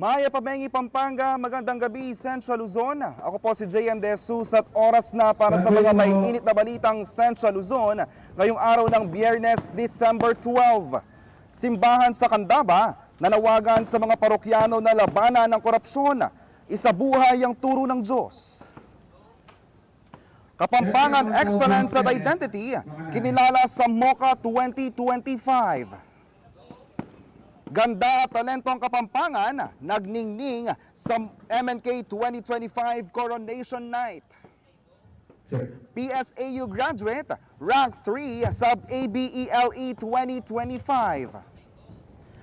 Maya Pamengi, Pampanga, magandang gabi Central Luzon. Ako po si JM De Jesus at oras na para sa mga may init na balitang Central Luzon ngayong araw ng Biyernes, December 12. Simbahan sa Candaba, nanawagan sa mga parokyano na labanan ng korupsyon. Isabuhay ang turo ng Diyos. Kapampangan Excellence at Identity, kinilala sa MOCA 2025. Ganda at talento ang Kapampangan, nagningning sa MNK 2025 Coronation Night. PSAU graduate, rank 3 sa ABELE 2025.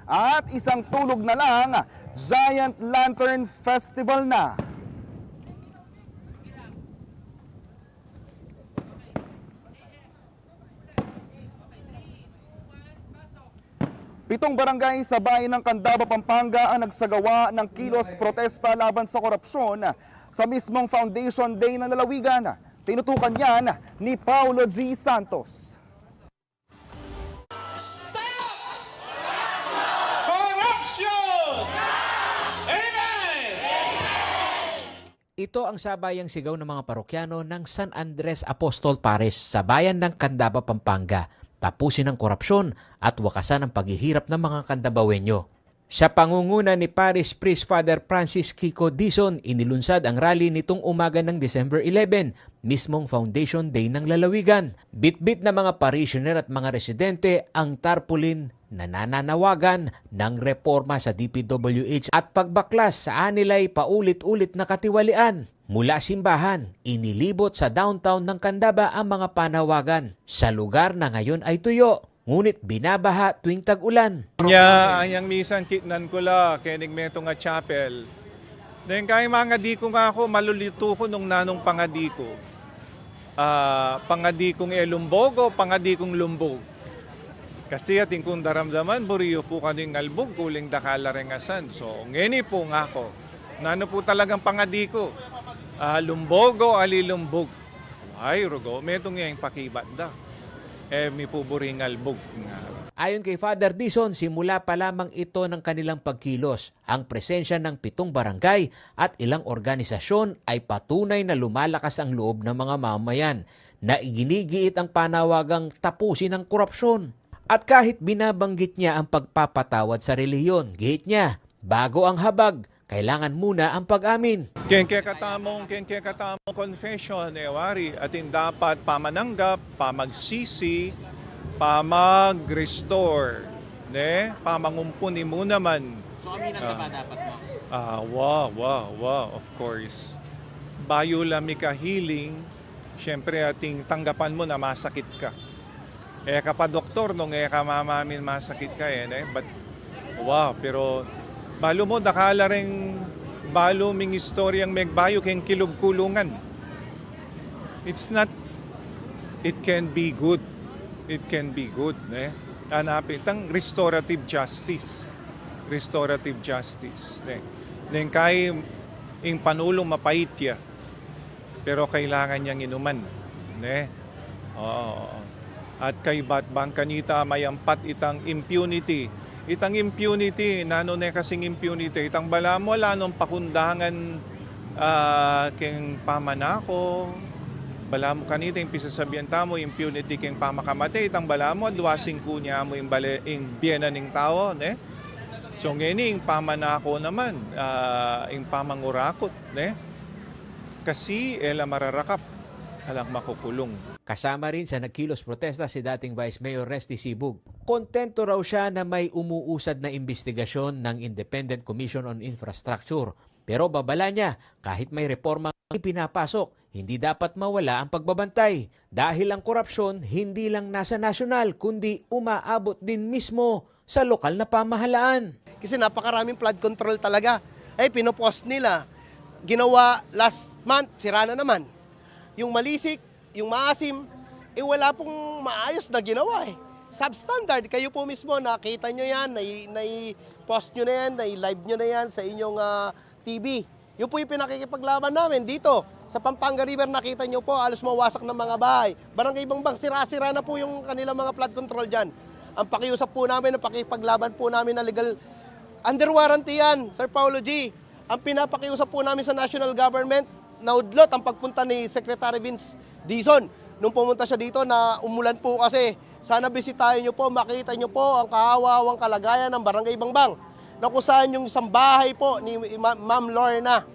At isang tulog na lang, Giant Lantern Festival na. Pitong barangay sa bayan ng Candaba, Pampanga ang nagsagawa ng kilos protesta laban sa korupsyon sa mismong Foundation Day ng lalawigan. Tinutukan yan ni Paulo G. Santos. Stop corruption! Amen! Ito ang sabayang sigaw ng mga parokyano ng San Andres Apostol Parish sa bayan ng Candaba, Pampanga. Tapusin ang korupsyon at wakasan ang paghihirap ng mga Candabawenyo. Sa pangunguna ni Parish Priest Father Francis Kiko Dizon, inilunsad ang rally nitong umaga ng December 11, mismong Foundation Day ng lalawigan. Bitbit na mga parishioner at mga residente ang tarpaulin na nananawagan ng reforma sa DPWH at pagbaklas sa anilay paulit-ulit na katiwalian. Mula simbahan, inilibot sa downtown ng Candaba ang mga panawagan sa lugar na ngayon ay tuyo, ngunit binabaha tuwing tag-ulan. Anyang misan kitnan ko la, kenig meto nga chapel. Then kay mga di ko nga ako, malulito ko nung nanong pangadi ko. Pangadi kong elumbogo, pangadi kong lumbog. Kasi ating kung daramdaman, buriyo po kaning albog, kuling dakala rengasan. So, ngeni po nga ako. Nano po talagang pangadi ko. Lumbogo, alilumbog. Ay, rugo, metong yung pakibat da. Mi po buring albog. Ayon kay Father Dizon, simula pa lamang ito ng kanilang pagkilos. Ang presensya ng 7 barangay at ilang organisasyon ay patunay na lumalakas ang loob ng mga mamayan na iginigiit ang panawagang tapusin ang korupsyon. At kahit binabanggit niya ang pagpapatawad sa relihiyon, gihit niya, bago ang habag, kailangan muna ang pag-amin. Kaya katamong confession, wari, atin dapat pamananggap, pamagsisi, pamag-restore, pamangumpuni mo naman. So aminan ka ba dapat mo? Wow, of course. Bayo lami ka healing, syempre ating tanggapan mo na masakit ka. Kapag doktor, nung mamamin masakit ka but wow, pero balo mo, dakala rin balo ming istoryang megbayo keng kilugkulungan. It's not, it can be good. It can be good. Hanapin, tang restorative justice. Restorative justice. Then kay ing panulong mapait pero kailangan niyang inuman. Oo. At kay batbang kanita mayampat itang impunity. Itang impunity, nano na kasing impunity, itang bala mo, wala nung pakundangan keng pamanako, bala mo kanita, yung pisasabihan tamo, impunity keng pamakamate, itang bala mo, duwasing kunya mo yung biyena ng tao, So ngini, yung pamanako naman, yung pamangurakot, kasi ela mararakap, alang makukulong. Kasama rin sa nagkilos protesta si dating Vice Mayor Resty Sibug. Kontento raw siya na may umuusad na investigasyon ng Independent Commission on Infrastructure. Pero babala niya, kahit may reforma ipinapasok, hindi dapat mawala ang pagbabantay. Dahil ang korupsyon hindi lang nasa nasyonal, kundi umaabot din mismo sa lokal na pamahalaan. Kasi napakaraming flood control talaga. Pinopost nila. Ginawa last month, sira na naman. Yung malisik, yung maasim, wala pong maayos na ginawa Substandard, kayo po mismo, nakita nyo yan, nai-post nyo na yan, nai-live nyo na yan sa inyong TV. Yun po yung pinakikipaglaban namin dito. Sa Pampanga River, nakita nyo po, alos mawasak ng mga bahay. Barangay Bangbang, sira-sira na po yung kanilang mga flood control dyan. Ang pakiusap po namin, ang pakipaglaban po namin na legal Under warranty yan, Sir Paulo G. Ang pinapakiusap po namin sa national government, naudlot ang pagpunta ni Secretary Vince Dizon. Nung pumunta siya dito na umulan po kasi, sana bisitahin nyo po, makita nyo po ang kahawawang kalagayan ng Barangay Bangbang. Na kung saan yung isang bahay po ni Ma'am Lorna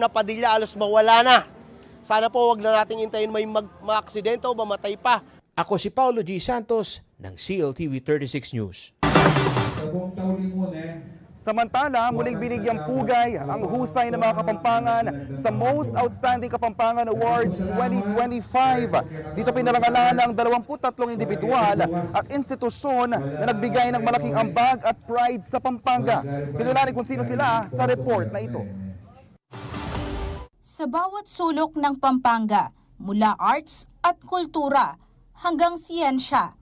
Padilla alos mawala na. Sana po wag na nating hintayin may ma-aksidente o mamatay pa. Ako si Paulo G. Santos ng CLTV 36 News. Samantala, muling binigyang pugay ang husay ng mga Kapampangan sa Most Outstanding Kapampangan Awards 2025. Dito pinarangalan ang 23 individual at institusyon na nagbigay ng malaking ambag at pride sa Pampanga. Kilalanin kung sino sila sa report na ito. Sa bawat sulok ng Pampanga, mula arts at kultura hanggang siyensya,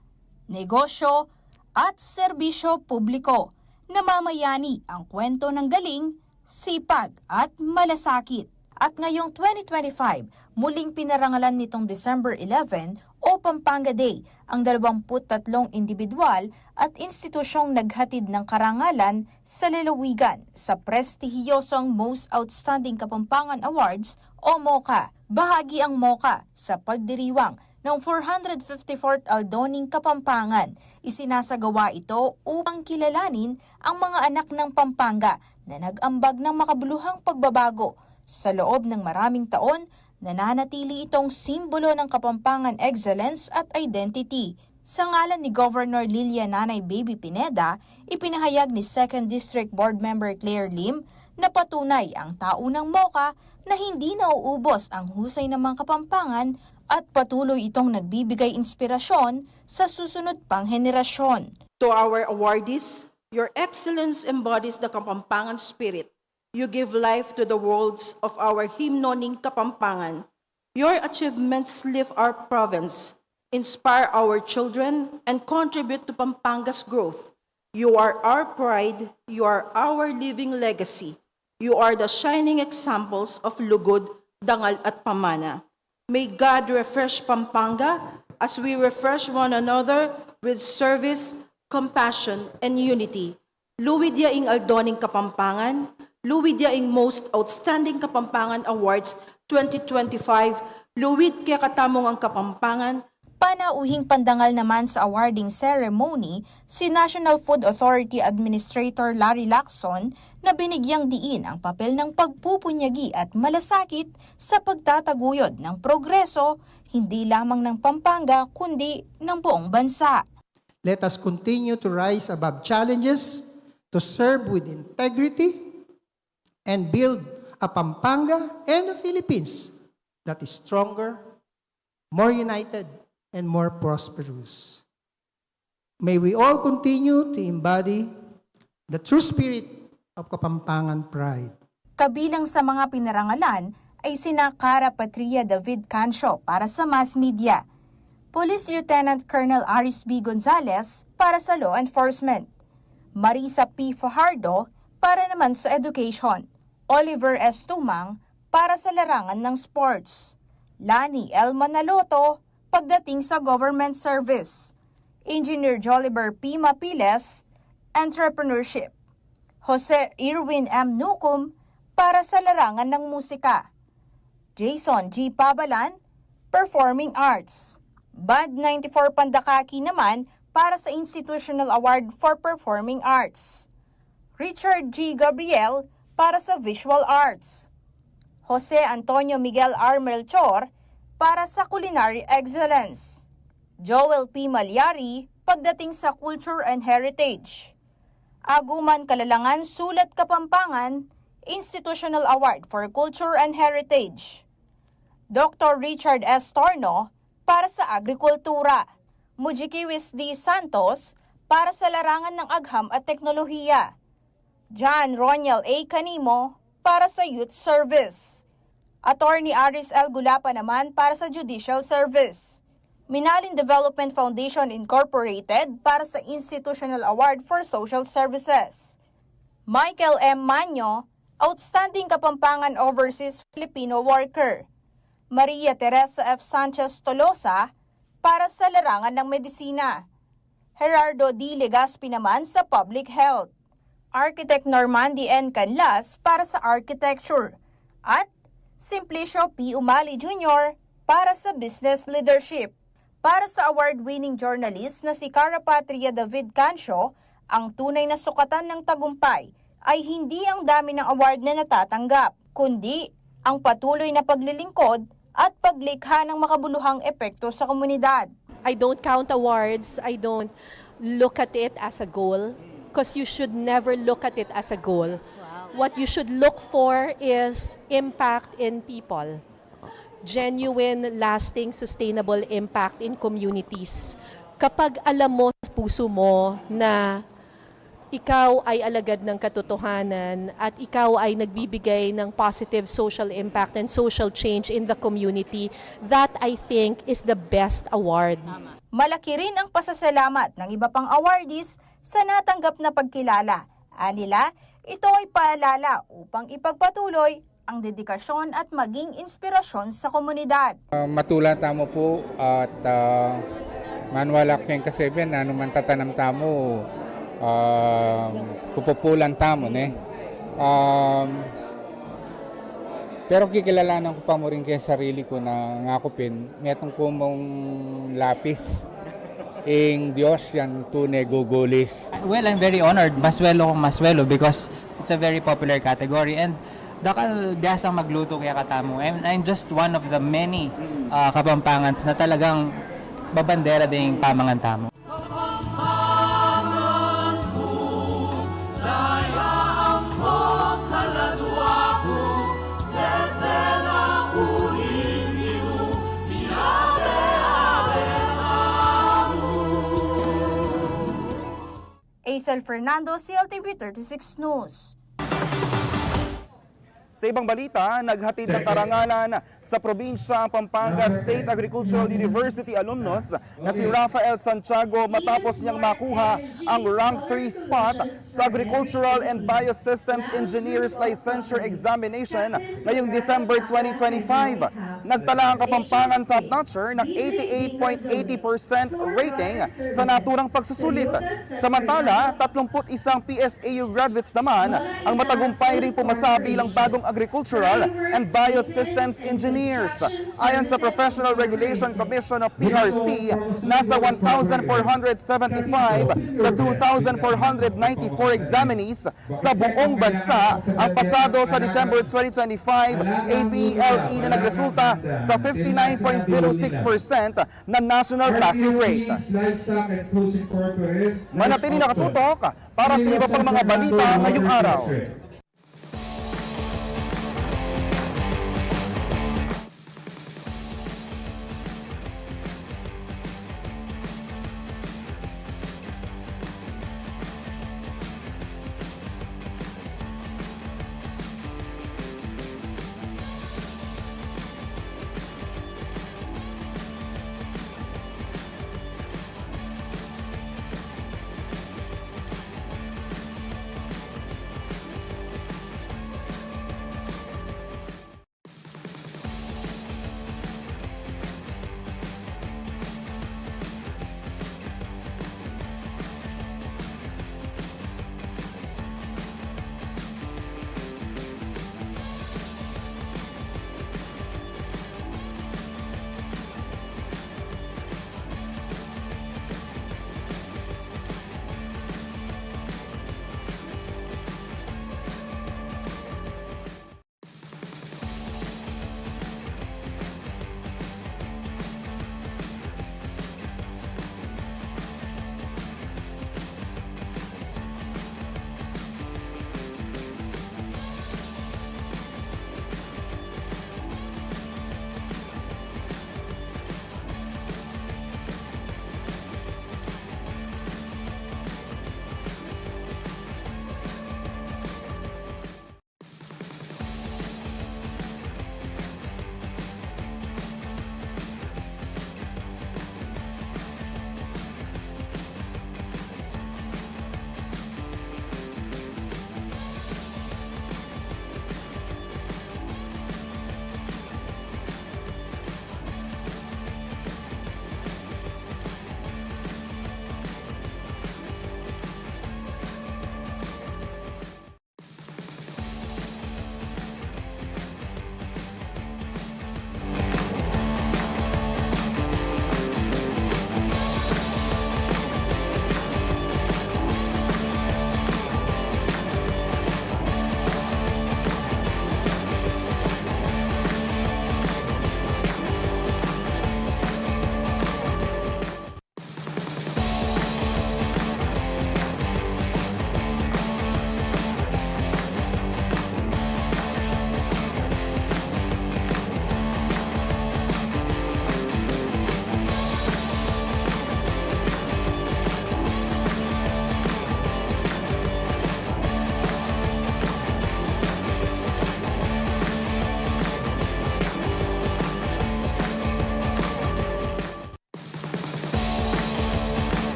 negosyo at serbisyo publiko, namamayani ang kwento ng galing, sipag at malasakit. At ngayong 2025, muling pinarangalan nitong December 11 o Pampanga Day ang 23 individual at institusyong naghatid ng karangalan sa lalawigan sa prestihiyosong Most Outstanding Kapampangan Awards o MOCA. Bahagi ang MOCA sa pagdiriwang ng 454th Aldoning Kapampangan. Isinasagawa ito upang kilalanin ang mga anak ng Pampanga na nag-ambag ng makabuluhang pagbabago. Sa loob ng maraming taon, nananatili itong simbolo ng Kapampangan excellence at identity. Sa ngalan ni Governor Lilia Nanay Baby Pineda, ipinahayag ni 2nd District Board Member Claire Lim na patunay ang taunang MOCA na hindi nauubos ang husay ng mga Kapampangan at patuloy itong nagbibigay inspirasyon sa susunod pang henerasyon. To our awardees, your excellence embodies the Kapampangan spirit. You give life to the worlds of our hymnoning Kapampangan. Your achievements lift our province, inspire our children, and contribute to Pampanga's growth. You are our pride, you are our living legacy. You are the shining examples of lugod, dangal at pamana. May God refresh Pampanga as we refresh one another with service, compassion, and unity. Luwid yaing Aldoning Kapampangan, luwid yaing Most Outstanding Kapampangan Awards 2025, luwid kaya katamong ang Kapampangan. Panauhing pandangal naman sa awarding ceremony si National Food Authority Administrator Larry Lacson na binigyang diin ang papel ng pagpupunyagi at malasakit sa pagtataguyod ng progreso hindi lamang ng Pampanga kundi ng buong bansa. Let us continue to rise above challenges, to serve with integrity, and build a Pampanga and a Philippines that is stronger, more united, and more prosperous. May we all continue to embody the true spirit of Kapampangan pride. Kabilang sa mga pinarangalan ay sina Cara Patria David Cancio para sa mass media, Police Lieutenant Colonel Aris B. Gonzales para sa law enforcement, Marisa P. Fajardo para naman sa education, Oliver S. Tumang para sa larangan ng sports, Lani L. Manaloto pagdating sa government service, Engineer Joliver P. Mapiles, entrepreneurship, Jose Irwin M. Nucum para sa larangan ng musika, Jason G. Pabalan, performing arts, Band 94 Pandakaki naman para sa Institutional Award for Performing Arts, Richard G. Gabriel para sa visual arts, Jose Antonio Miguel R. Melchor para sa culinary excellence, Joel P. Malyari pagdating sa culture and heritage, Aguman Kalalangan Sulat Kapampangan Institutional Award for Culture and Heritage, Dr. Richard S. Torno para sa agrikultura, Mujikiwis D. Santos para sa larangan ng agham at teknolohiya, John Roniel A. Canimo para sa youth service, Attorney Aris L. Gulapa naman para sa Judicial Service, Minalin Development Foundation Incorporated para sa Institutional Award for Social Services, Michael M. Manyo, Outstanding Kapampangan Overseas Filipino Worker, Maria Teresa F. Sanchez Tolosa para sa larangan ng medisina, Gerardo D. Legaspi naman sa Public Health, Architect Normandi N. Canlas para sa Architecture at Simplicio P. Umali Jr. para sa Business Leadership. Para sa award-winning journalist na si Cara Patria David Cancio, ang tunay na sukatan ng tagumpay ay hindi ang dami ng award na natatanggap, kundi ang patuloy na paglilingkod at paglikha ng makabuluhang epekto sa komunidad. I don't count awards. I don't look at it as a goal because you should never look at it as a goal. What you should look for is impact in people. Genuine, lasting, sustainable impact in communities. Kapag alam mo sa puso mo na ikaw ay alagad ng katotohanan at ikaw ay nagbibigay ng positive social impact and social change in the community, that I think is the best award. Malaki rin ang pasasalamat ng iba pang awardees sa natanggap na pagkilala. Anila, ito ay paalala upang ipagpatuloy ang dedikasyon at maging inspirasyon sa komunidad. Matulata mo po at manwalak yung kaseben na naman tatanam tamo, pupupulan tamo. Pero kikilalanan ko pa mo rin kaya sarili ko na ngakupin, metong po mong lapis. Ing Diyos yan tunay gugulis. Well, I'm very honored. Maswelo because it's a very popular category and dakal biasang magluto kaya katamo. I'm just one of the many kapampangans na talagang babandera ding pamangan tamo. Aisel Fernando, CLTV 36 News. Sa ibang balita, naghatid ng karangalan sa probinsya ang Pampanga State Agricultural University alumnus na si Rafael Santiago matapos niyang makuha ang rank 3 spot sa Agricultural and Biosystems Engineers Licensure Examination ngayong December 2025. Nagtala ang Kapampangan top-notcher ng 88.80% rating sa naturang pagsusulit. Samantala, 31 PSAU graduates naman ang matagumpay ring pumasa bilang bagong Agricultural and Biosystems Engineers. Ayon sa Professional Regulation Commission of PRC, nasa 1,475 sa 2,494 examinees sa buong bansa ang pasado sa December 2025 APLE na nagresulta sa 59.06% na national passing rate. Manatili nakatutok para sa iba pang mga balita ngayong araw.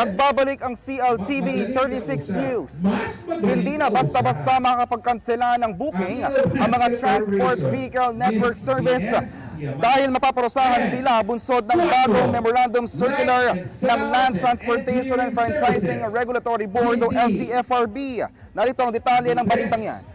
Nagbabalik ang CLTV 36 News. Hindi na basta-basta makakapagkansela ng booking ang mga Transport Vehicle Network Service dahil mapaparusahan sila bunsod ng bagong Memorandum Circular ng Land Transportation and Franchising Regulatory Board o LTFRB. Narito ang detalye ng balitang yan.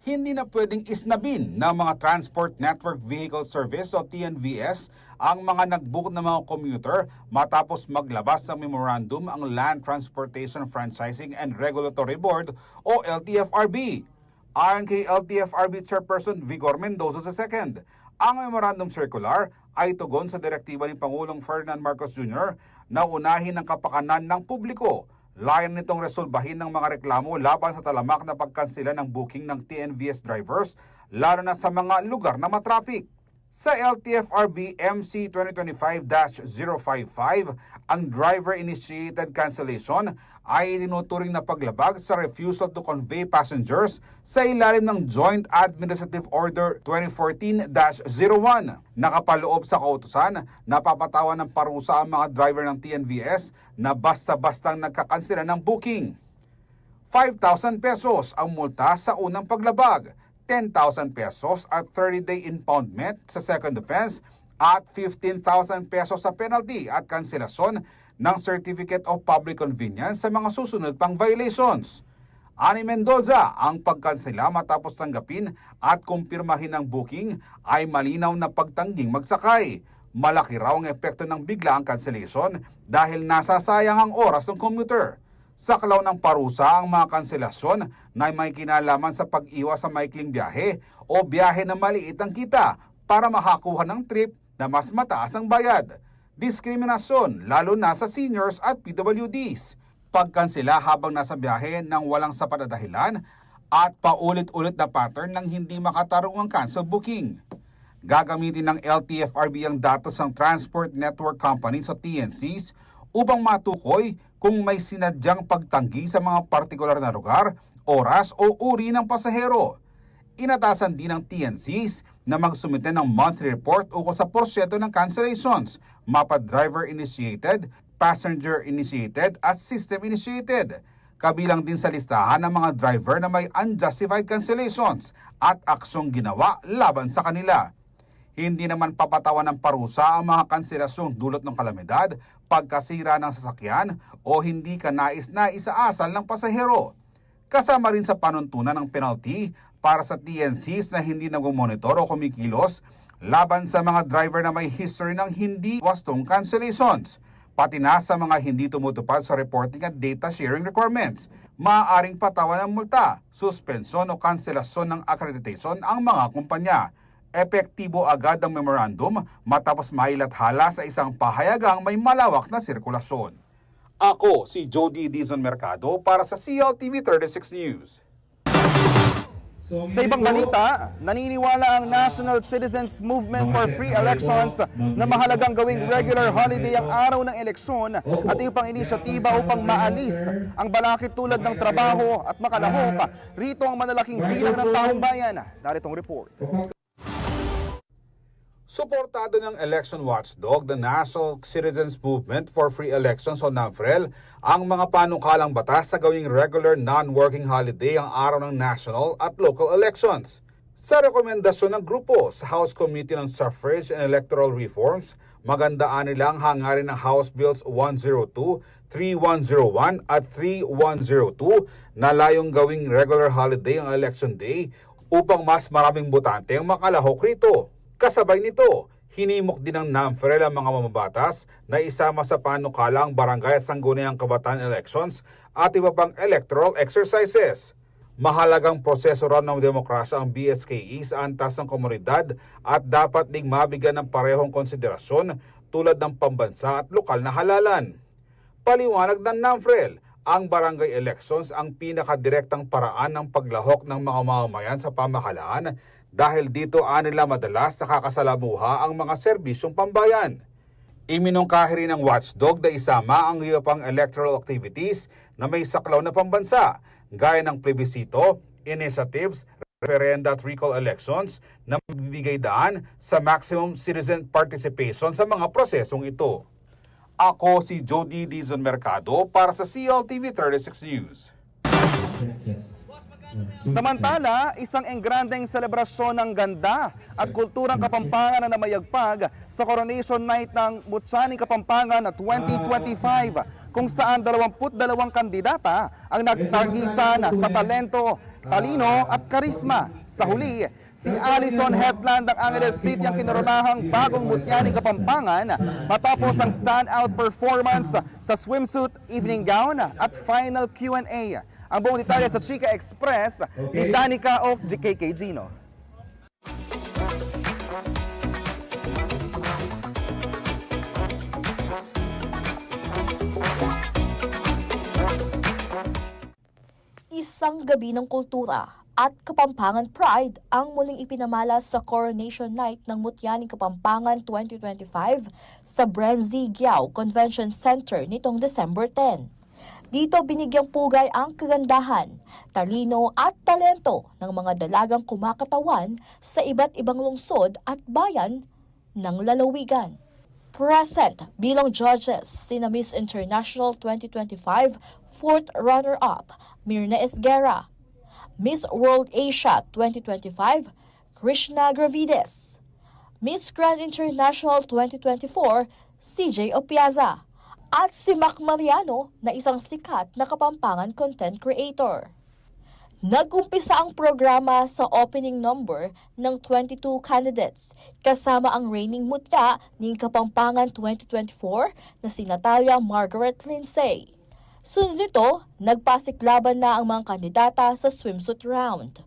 Hindi na pwedeng isnabin ng mga Transport Network Vehicle Service o TNVS ang mga nag-book ng mga commuter matapos maglabas ng memorandum ang Land Transportation Franchising and Regulatory Board o LTFRB. Ayon kay LTFRB Chairperson Vigor Mendoza II, ang memorandum circular ay tugon sa direktiba ni Pangulong Ferdinand Marcos Jr. na unahin ang kapakanan ng publiko. Layan nitong resolbahin ng mga reklamo laban sa talamak na pagkansela ng booking ng TNVS drivers, lalo na sa mga lugar na matraffic. Sa LTFRB MC 2025-055, ang driver-initiated cancellation ay tinuturing na paglabag sa refusal to convey passengers sa ilalim ng Joint Administrative Order 2014-01. Nakapaloob sa kautusan, napapatawan ng parusa ang mga driver ng TNVS na basta-bastang nagkakansela ng booking. 5,000 pesos ang multa sa unang paglabag, 10,000 pesos at 30-day impoundment sa second offense at 15,000 pesos sa penalty at kanselasyon ng Certificate of Public Convenience sa mga susunod pang violations. Ani Mendoza, ang pagkansela matapos tanggapin at kumpirmahin ng booking ay malinaw na pagtangging magsakay. Malaki raw ang epekto ng biglaang cancellation dahil nasasayang ang oras ng commuter. Saklaw ng parusa ang mga kanselasyon na may kinalaman sa pag-iwas sa maikling biyahe o biyahe na maliit ang kita para makakuha ng trip na mas mataas ang bayad. Diskriminasyon lalo na sa seniors at PWDs. Pagkansela habang nasa biyahe ng walang sapat na dahilan at paulit-ulit na pattern ng hindi makatarong ang cancel booking. Gagamitin ng LTFRB ang datos ng Transport Network Companies o TNCs upang matukoy kung may sinadyang pagtanggi sa mga partikular na lugar, oras o uri ng pasahero. Inatasan din ng TNCs na magsumite ng monthly report ukol sa porsyento ng cancellations, mapa driver-initiated, passenger-initiated at system-initiated. Kabilang din sa listahan ng mga driver na may unjustified cancellations at aksyong ginawa laban sa kanila. Hindi naman papatawan ng parusa ang mga kanselasyong dulot ng kalamidad, pagkasira ng sasakyan o hindi ka nais na isaasal ng pasahero. Kasama rin sa panuntunan ng penalty para sa TNCs na hindi nagmonitor o kumikilos laban sa mga driver na may history ng hindi wastong cancellations, pati na sa mga hindi tumutupad sa reporting at data sharing requirements. Maaaring patawan ng multa, suspensyon o kanselasyon ng accreditation ang mga kumpanya. Epektibo agad ang memorandum matapos mailathala sa isang pahayagang may malawak na sirkulasyon. Ako si Jody Dizon Mercado para sa CLTV 36 News. Sa ibang balita, naniniwala ang National Citizens Movement for Free Elections na mahalagang gawing regular holiday ang araw ng eleksyon at iyong pang inisyatiba upang maalis ang balakid tulad ng trabaho at makalahok rito ang malalaking bilang ng taong bayan. Naritong report. Suportado ng election watchdog, the National Citizens Movement for Free Elections o NAFREL, ang mga panukalang batas sa gawing regular non-working holiday ang araw ng national at local elections. Sa rekomendasyon ng grupo sa House Committee on Suffrage and Electoral Reforms, magandaan nilang hangarin ng House Bills 102, 3101 at 3102 na layong gawing regular holiday ang election day upang mas maraming botante ang makalahok rito. Kasabay nito, hinimok din ng NAFREL ang mga mamabatas na isama sa panukalang barangay at sangguniang kabataan elections at iba pang electoral exercises. Mahalagang proseso raw ng demokrasya ang BSKE sa antas ng komunidad at dapat ding mabigyan ng parehong konsiderasyon tulad ng pambansa at lokal na halalan. Paliwanag ng NAFREL, ang barangay elections ang pinakadirektang paraan ng paglahok ng mga mamamayan sa pamahalaan dahil dito nila madalas nakakasalamuha ang mga serbisyong pambayan. Iminungkahi rin ng watchdog na isama ang iba pang electoral activities na may saklaw na pambansa, gaya ng plebisito, initiatives, referenda at recall elections na magbibigay daan sa maximum citizen participation sa mga prosesong ito. Ako si Jody Dizon Mercado para sa CLTV 36 News. Samantala, isang engrandeng selebrasyon ng ganda at kulturang Kapampangan na namayagpag sa Coronation Night ng Mutyaning Kapampangan na 2025 kung saan 22 kandidata ang nagtagisan sa talento, talino at karisma. Sa huli, si Alison Hetland ng Angeles City ang kinoronahang bagong Mutyaning Kapampangan matapos ang standout performance sa swimsuit, evening gown at final Q&A. Ang buong detalye sa Chika Express ni Danica of GKK Gino. Isang gabi ng kultura at Kapampangan Pride ang muling ipinamalas sa Coronation Night ng Mutyaning Kapampangan 2025 sa Brenzy Giao Convention Center nitong December 10. Dito binigyang pugay ang kagandahan, talino at talento ng mga dalagang kumakatawan sa iba't ibang lungsod at bayan ng lalawigan. Present bilang judges sina Miss International 2025 fourth runner-up Mirna Esguerra, Miss World Asia 2025 Krishna Gravides, Miss Grand International 2024 CJ Opiaza, at si Mac Mariano na isang sikat na Kapampangan content creator. Nag-umpisa ang programa sa opening number ng 22 candidates kasama ang reigning mutya ng Kapampangan 2024 na si Natalia Margaret Lindsay. Sunod nito, nagpasiklaban na ang mga kandidata sa swimsuit round.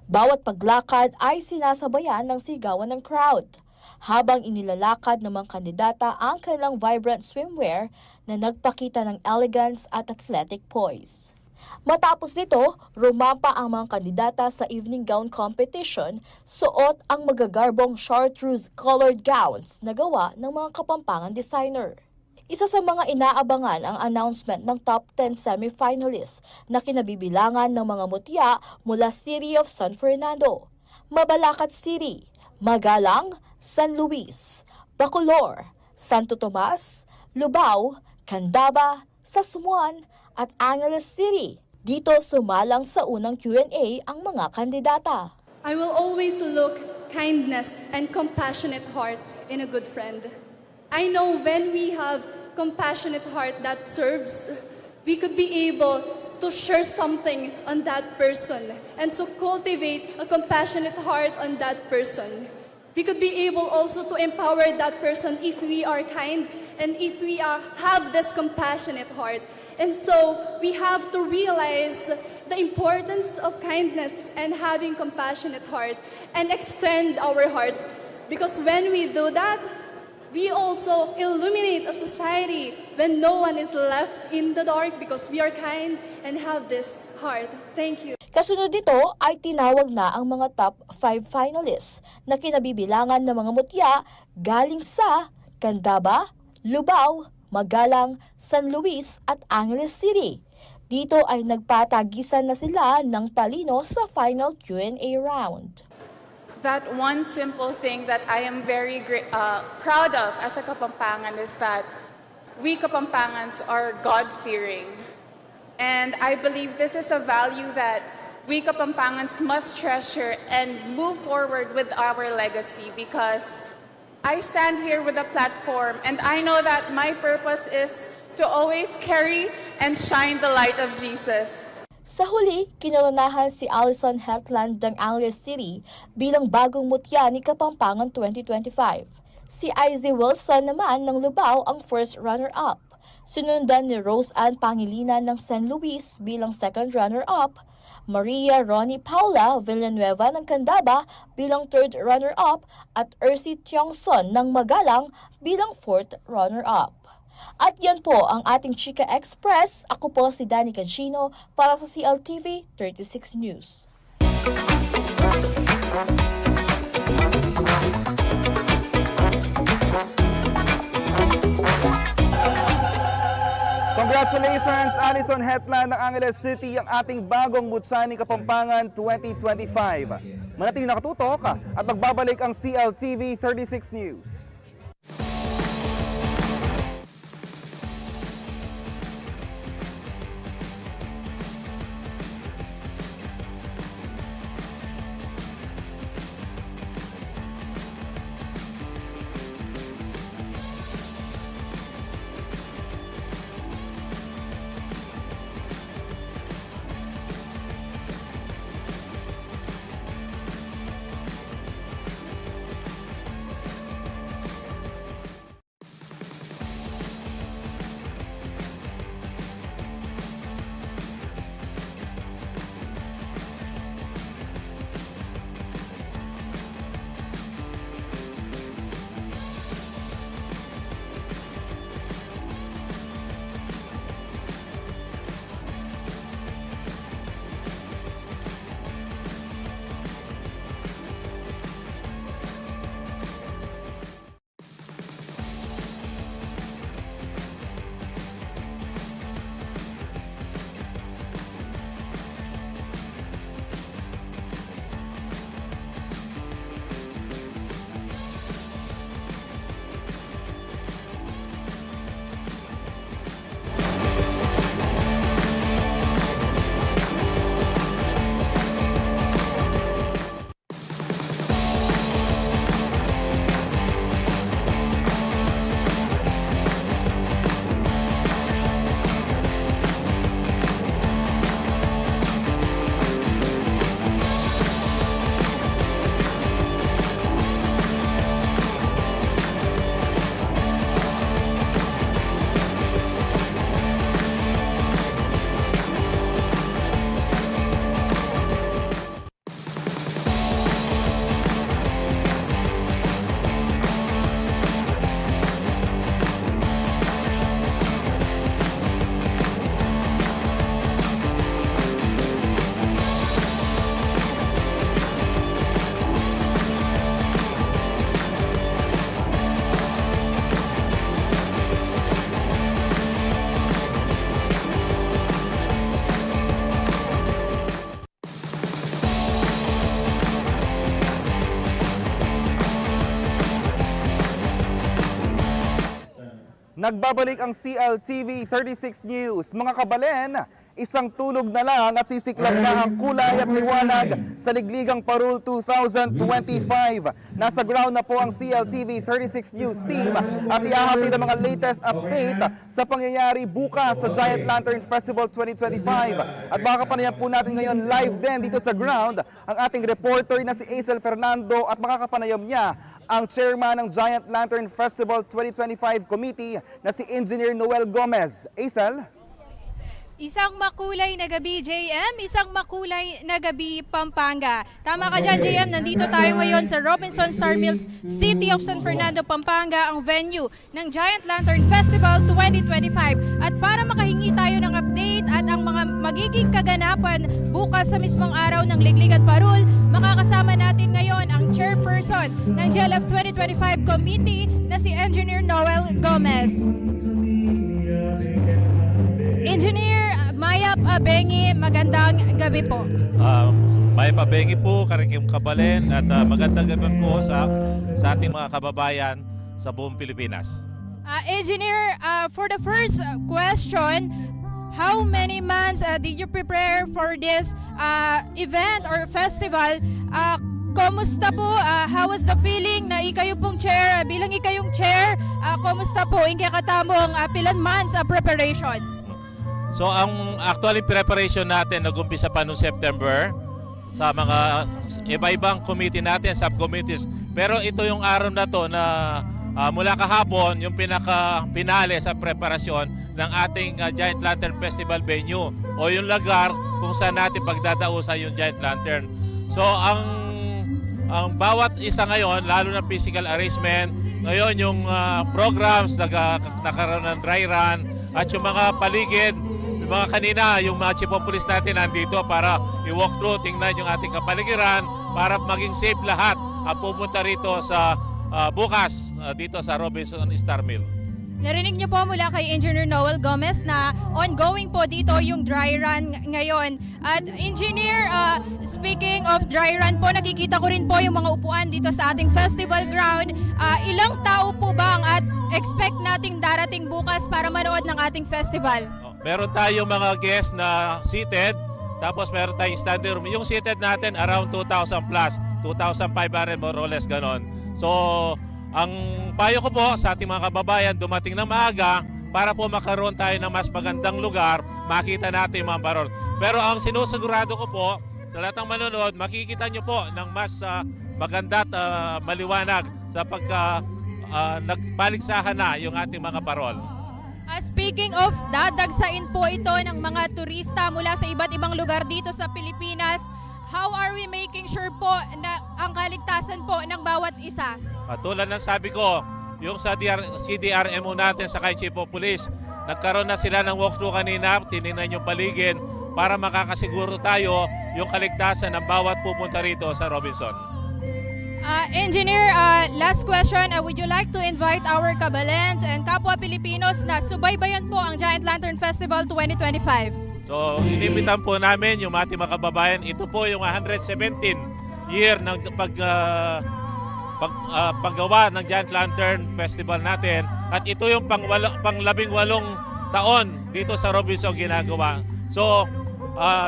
Bawat paglakad ay sinasabayan ng sigawan ng crowd, habang inilalakad ng mga kandidata ang kanilang vibrant swimwear na nagpakita ng elegance at athletic poise. Matapos nito, rumampa ang mga kandidata sa evening gown competition, suot ang magagarbong chartreuse colored gowns na gawa ng mga Kapampangan designer. Isa sa mga inaabangan ang announcement ng top 10 semi-finalists na kinabibilangan ng mga mutya mula City of San Fernando, Mabalacat City, Magalang, San Luis, Bacolor, Santo Tomas, Lubao, Candaba, Sasmuan at Angeles City. Dito sumalang sa unang Q&A ang mga kandidata. I will always look kindness and compassionate heart in a good friend. I know when we have compassionate heart that serves, we could be able to share something on that person and to cultivate a compassionate heart on that person. We could be able also to empower that person if we are kind and if we have this compassionate heart. And so we have to realize the importance of kindness and having compassionate heart and extend our hearts, because when we do that, we also illuminate a society when no one is left in the dark because we are kind and have this heart. Thank you. Kasunod nito ay tinawag na ang mga top 5 finalists na kinabibilangan ng mga mutya galing sa Candaba, Lubao, Magalang, San Luis at Angeles City. Dito ay nagpatagisan na sila ng talino sa final Q&A round. That one simple thing that I am very proud of as a Kapampangan is that we Kapampangans are God-fearing. And I believe this is a value that we Kapampangans must treasure and move forward with our legacy, because I stand here with a platform and I know that my purpose is to always carry and shine the light of Jesus. Sa huli, kinoronahan si Alison Hetland ng Angeles City bilang bagong mutya ni Kapampangan 2025. Si Izzy Wilson naman ng Lubao ang first runner-up. Sinundan ni Rose Ann Pangilinan ng San Luis bilang second runner-up, Maria Ronnie Paula Villanueva ng Candaba bilang third runner-up at Ercy Tiongson ng Magalang bilang fourth runner-up. At yan po ang ating Chika Express. Ako po si Danica Gino para sa CLTV 36 News. Congratulations, Alison Hetland ng Angeles City, ang ating bagong Mutyaning Kapampangan 2025. Manatiling nakatutok at magbabalik ang CLTV 36 News. Nagbabalik ang CLTV 36 News. Mga kabalen, isang tulog na lang at sisiklab na ang kulay at liwanag sa Ligligang Parul 2025. Nasa ground na po ang CLTV 36 News team at ihahatid ang mga latest update sa pangyayari bukas sa Giant Lantern Festival 2025. At baka kapanayan po natin ngayon live din dito sa ground ang ating reporter na si Aisel Fernando at makakapanayam niya ang chairman ng Giant Lantern Festival 2025 Committee na si Engineer Noel Gomez. Aisel? Isang makulay na gabi, JM. Isang makulay na gabi, Pampanga. Tama ka dyan, JM. Nandito tayo ngayon sa Robinson Star Mills, City of San Fernando, Pampanga, ang venue ng Giant Lantern Festival 2025. At para makahingi tayo ng update at ang mga magiging kaganapan bukas sa mismong araw ng Ligligan Parul, makakasama natin ngayon ang chairperson ng GLF 2025 Committee na si Engineer Noel Gomez. Engineer Mayap Abengi, magandang gabi po. Mayap Abengi po, Karikim Kabalen, at magandang gabi po sa ating mga kababayan sa buong Pilipinas. Engineer, for the first question, how many months did you prepare for this event or festival? Kumusta po? How was the feeling na ikayo pong chair, bilang ikayong chair, kumusta po yung kakatamong pilan months preparation? So ang actually preparation natin nag-umpisa pa noong September sa mga iba-ibang committee natin, subcommittees. Pero ito yung araw na to na mula kahapon yung pinaka-pinale sa preparasyon ng ating Giant Lantern Festival venue o yung lugar kung saan natin pagdadausan yung Giant Lantern. So ang bawat isa ngayon, lalo na physical arrangement, ngayon yung programs, nakaroon ng dry run at yung mga paligid. Yung mga kanina, yung mga chief of police natin nandito para i-walk through, tingnan yung ating kapaligiran para maging safe lahat ang pupunta rito sa bukas dito sa Robinson Star Mill. Narinig niyo po mula kay Engineer Noel Gomez na ongoing po dito yung dry run ngayon. At Engineer, speaking of dry run po, nakikita ko rin po yung mga upuan dito sa ating festival ground. Ilang tao po ba ang expect nating darating bukas para manood ng ating festival? Meron tayong mga guests na seated, tapos meron tayong standing room. Yung seated natin around 2,000 plus, 2,500 more or less ganon. So, ang payo ko po sa ating mga kababayan, dumating na maaga para po makaroon tayo ng mas magandang lugar, makita natin yung mga parol. Pero ang sinusigurado ko po, sa lahat ng manonood, makikita nyo po ng mas maganda at maliwanag sa nagpaligsahan na yung ating mga parol. Speaking of, dadagsain po ito ng mga turista mula sa iba't ibang lugar dito sa Pilipinas. How are we making sure po na ang kaligtasan po ng bawat isa? Tulad ng sabi ko, yung sa CDRMO natin sa kay Chief of Police, nagkaroon na sila ng walkthrough kanina, tinignan yung paligid para makakasiguro tayo yung kaligtasan ng bawat pupunta rito sa Robinson. Engineer, last question. Would you like to invite our kabalens and kapwa Pilipinos na subaybayan po ang Giant Lantern Festival 2025? So, inimbitan po namin yung ating mga kababayan. Ito po yung 117 year ng paggawa ng Giant Lantern Festival natin. At ito yung pang-18 taon dito sa Robinson ginagawa. So,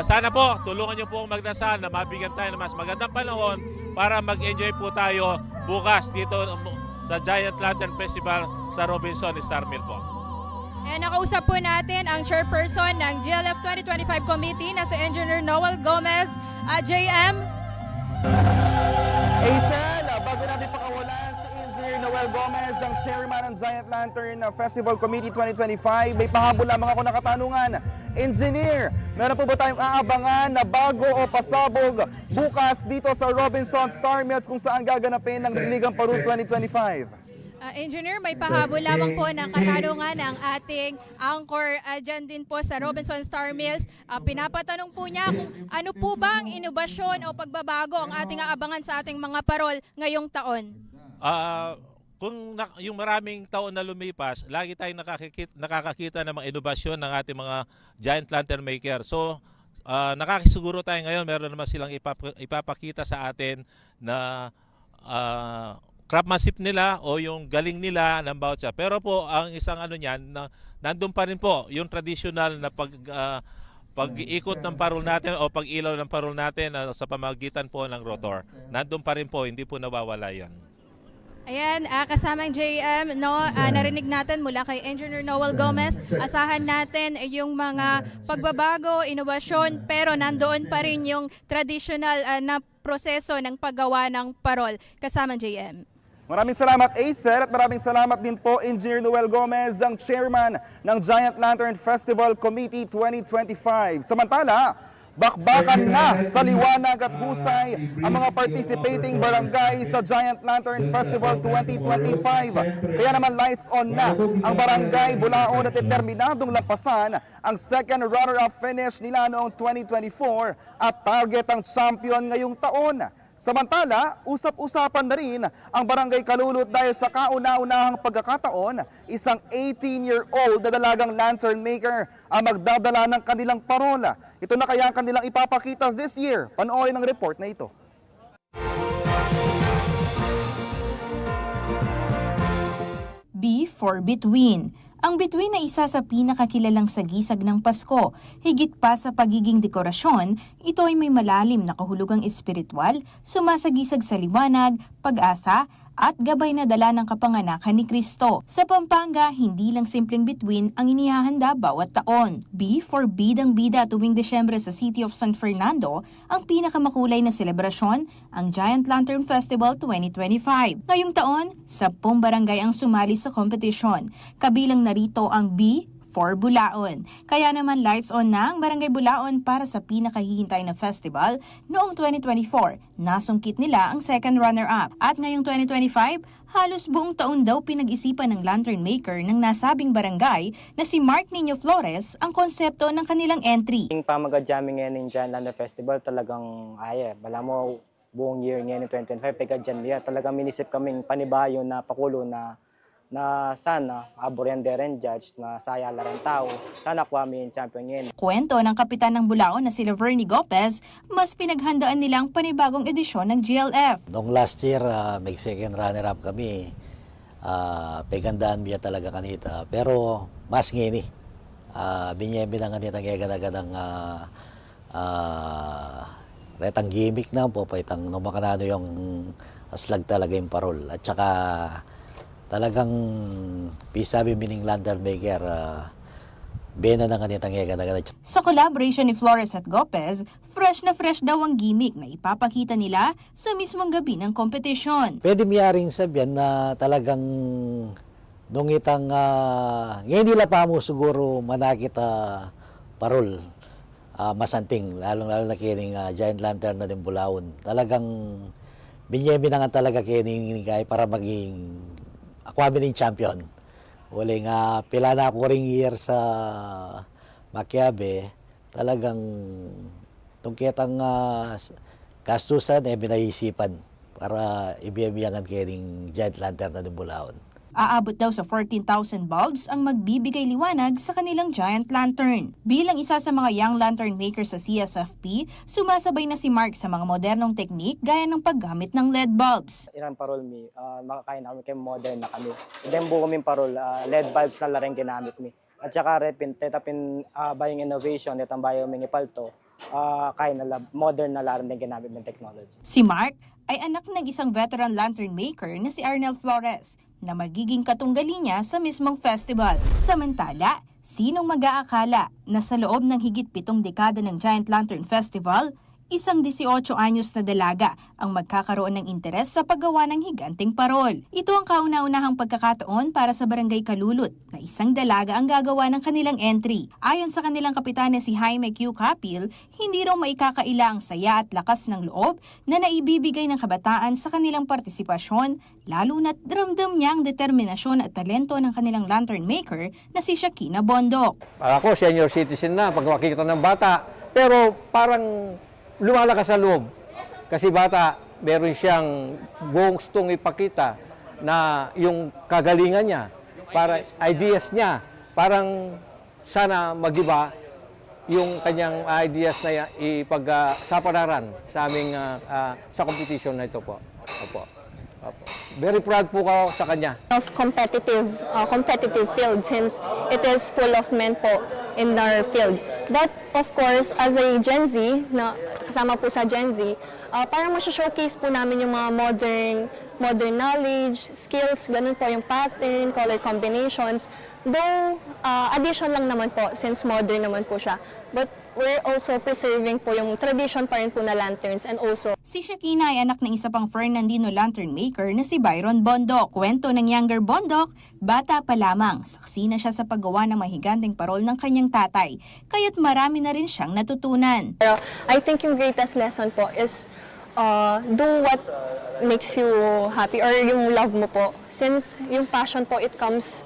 sana po, tulungan niyo po magdasal na mabigyan tayo ng mas magandang panahon para mag-enjoy po tayo bukas dito sa Giant Lantern Festival sa Robinson Star Mill po. Nakausap po natin ang chairperson ng GLF 2025 Committee na si Engineer Noel Gomez. JM? Aisel, bago natin pakawalan si Engineer Noel Gomez, ang chairman ng Giant Lantern Festival Committee 2025, may pahabol lamang ako ng katanungan. Engineer, meron po ba tayong aabangan na bago o pasabog bukas dito sa Robinson Star Mills kung saan gaganapin ng Ligligang Parul 2025? Engineer, may pahabol lamang po ng katanungan ng ating anchor dyan din po sa Robinson Star Mills. Pinapatanong po niya kung ano po ba ang inobasyon o pagbabago ang ating aabangan sa ating mga parol ngayong taon. Kung yung maraming taon na lumipas, lagi tayong nakakakita ng mga inobasyon ng ating mga Giant Lantern Maker. So, nakakasiguro tayo ngayon, meron naman silang ipapakita sa atin na craftsmanship nila o yung galing nila ng bawat siya. Pero po, ang isang ano niyan, nandun pa rin po yung traditional na pag-ikot ng parol natin o pag-ilaw ng parol natin sa pamagitan po ng rotor. Nandun pa rin po, hindi po nawawala yan. Ayan, kasamang JM, no, narinig natin mula kay Engineer Noel Gomez, asahan natin yung mga pagbabago, inobasyon, pero nandoon pa rin yung traditional na proseso ng paggawa ng parol. Kasamang JM. Maraming salamat, Acer, at maraming salamat din po, Engineer Noel Gomez, ang chairman ng Giant Lantern Festival Committee 2025. Samantala, bakbakan na sa liwanag at husay ang mga participating barangay sa Giant Lantern Festival 2025. Kaya naman lights on na ang barangay Bulaon at determinadong lampasan ang second runner-up finish nila noong 2024 at target ang champion ngayong taon. Samantala, usap-usapan na rin ang Barangay Kalulot dahil sa kauna-unahang pagkakataon, isang 18-year-old na dalagang lantern maker ang magdadala ng kanilang parola. Ito na kaya ang kanilang ipapakita this year. Panoorin ang report na ito. B for Between. Ang bituin na isa sa pinakakilalang sagisag ng Pasko. Higit pa sa pagiging dekorasyon, ito ay may malalim na kahulugang espiritual, sumasagisag sa liwanag, pag-asa, at gabay na dala ng kapanganakan ni Kristo. Sa Pampanga, hindi lang simpleng bituin ang inihahanda bawat taon. B for Bidang-Bida tuwing Desyembre sa City of San Fernando, ang pinakamakulay na selebrasyon, ang Giant Lantern Festival 2025. Ngayong taon, 10 barangay ang sumali sa kompetisyon. Kabilang narito ang B for Bulaon. Kaya naman lights on na ang Barangay Bulaon para sa pinakahihintay na festival noong 2024. Nasungkit nila ang second runner-up. At ngayong 2025, halos buong taon daw pinag-isipan ng lantern maker ng nasabing barangay na si Mark Nino Flores ang konsepto ng kanilang entry. Yung pamaga-jamming ngayon ng Giant Lantern Festival talagang wala mo buong year ngayon ng 2025 pagka-jam niya. Talagang minisip kaming panibayo na pakulo na sana aborende rin judge na saya rin tao. Sana kami yung champion ngayon. Kwento ng kapitan ng Bulaon na si Laverny Gopez, mas pinaghandaan nilang panibagong edisyon ng GLF. Noong last year, may second runner-up kami. Pagandaan biya talaga kanita. Pero mas ngini. Binyembi na kanita ng retang gimmick na po. Paitang numakanado yung aslag talaga yung parol. At saka talagang pisabi mining lantern maker bena na kanitang egad-agad. Sa collaboration ni Flores at Gopez, fresh na fresh daw ang gimmick na ipapakita nila sa mismong gabi ng kompetisyon. Pwede miyaring sabihan na talagang nung itang ngayon nila pa mo siguro manakit parol masanting, lalong-lalo na kining Giant Lantern na din Bulaon. Talagang binyemi na nga talaga kining para maging ako amin yung champion. Huling pila na ako ring year sa Makiabe, talagang tungkitang gastusan binaisipan para ibiyabiyangan kining Giant Lantern na Bulaon. Aabot daw sa 14,000 bulbs ang magbibigay liwanag sa kanilang giant lantern. Bilang isa sa mga young lantern makers sa CSFP, sumasabay na si Mark sa mga modernong teknik gaya ng paggamit ng LED bulbs. Ilang parol makakain na kami kay modern na kami. Then buo kami parol, LED bulbs na rin ginamit mi. At saka tetapin bayang innovation, tetang bayang mingipalto, kaya na modern na rin din ginamit ng technology. Si Mark ay anak ng isang veteran lantern maker na si Arnel Flores na magiging katunggali niya sa mismong festival. Samantala, sinong mag-aakala na sa loob ng higit 7 dekada ng Giant Lantern Festival, isang 18 anyos na dalaga ang magkakaroon ng interes sa paggawa ng higanting parol. Ito ang kauna-unahang pagkakataon para sa Barangay Kalulot na isang dalaga ang gagawa ng kanilang entry. Ayon sa kanilang kapitan na si Jaime Q. Capil, hindi raw maikakaila ang saya at lakas ng loob na naibibigay ng kabataan sa kanilang partisipasyon, lalo na't ramdam niya ang determinasyon at talento ng kanilang lantern maker na si Shakina Bondok. Ako, senior citizen na, pag makikita ng bata, pero parang lumalakas sa loob. Kasi bata, meron siyang gustong ipakita na yung kagalingan niya, para ideas niya, parang sana mag-iba yung kanyang ideas na ipag-sapararan sa aming sa competition na ito po. Opo. Very proud po ako sa kanya. Of competitive field since it is full of men po in our field. But of course, as a Gen Z, na kasama po sa Gen Z, parang showcase po namin yung mga modern knowledge, skills, ganun po yung pattern, color combinations. Though, addition lang naman po since modern naman po siya. But we're also preserving po yung tradition pa rin po na lanterns and also. Si Shakina ay anak ng isa pang Fernandino lantern maker na si Byron Bondoc. Kwento ng younger Bondoc, bata pa lamang, saksi na siya sa paggawa ng mahiganting parol ng kanyang tatay. Kaya't marami na rin siyang natutunan. Pero I think yung greatest lesson po is do what makes you happy or yung love mo po. Since yung passion po, it comes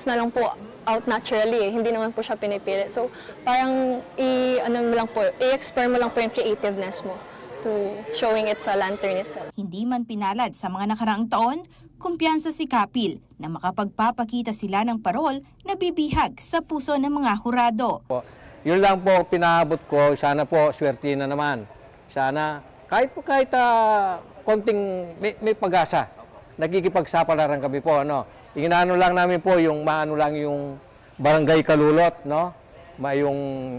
na lang po out naturally, hindi naman po siya pinipilit. So, parang i-explore mo lang po yung creativeness mo to showing it sa lantern itself. Hindi man pinalad sa mga nakaraang taon, kumpiyansa si Kapil na makapagpapakita sila ng parol na bibihag sa puso ng mga hurado. Yun lang po pinaabot ko, sana po swerte na naman. Sana kahit konting may pag-asa. Nakikipagsapalaran kami po, Inaano lang namin po yung yung barangay Kalulot,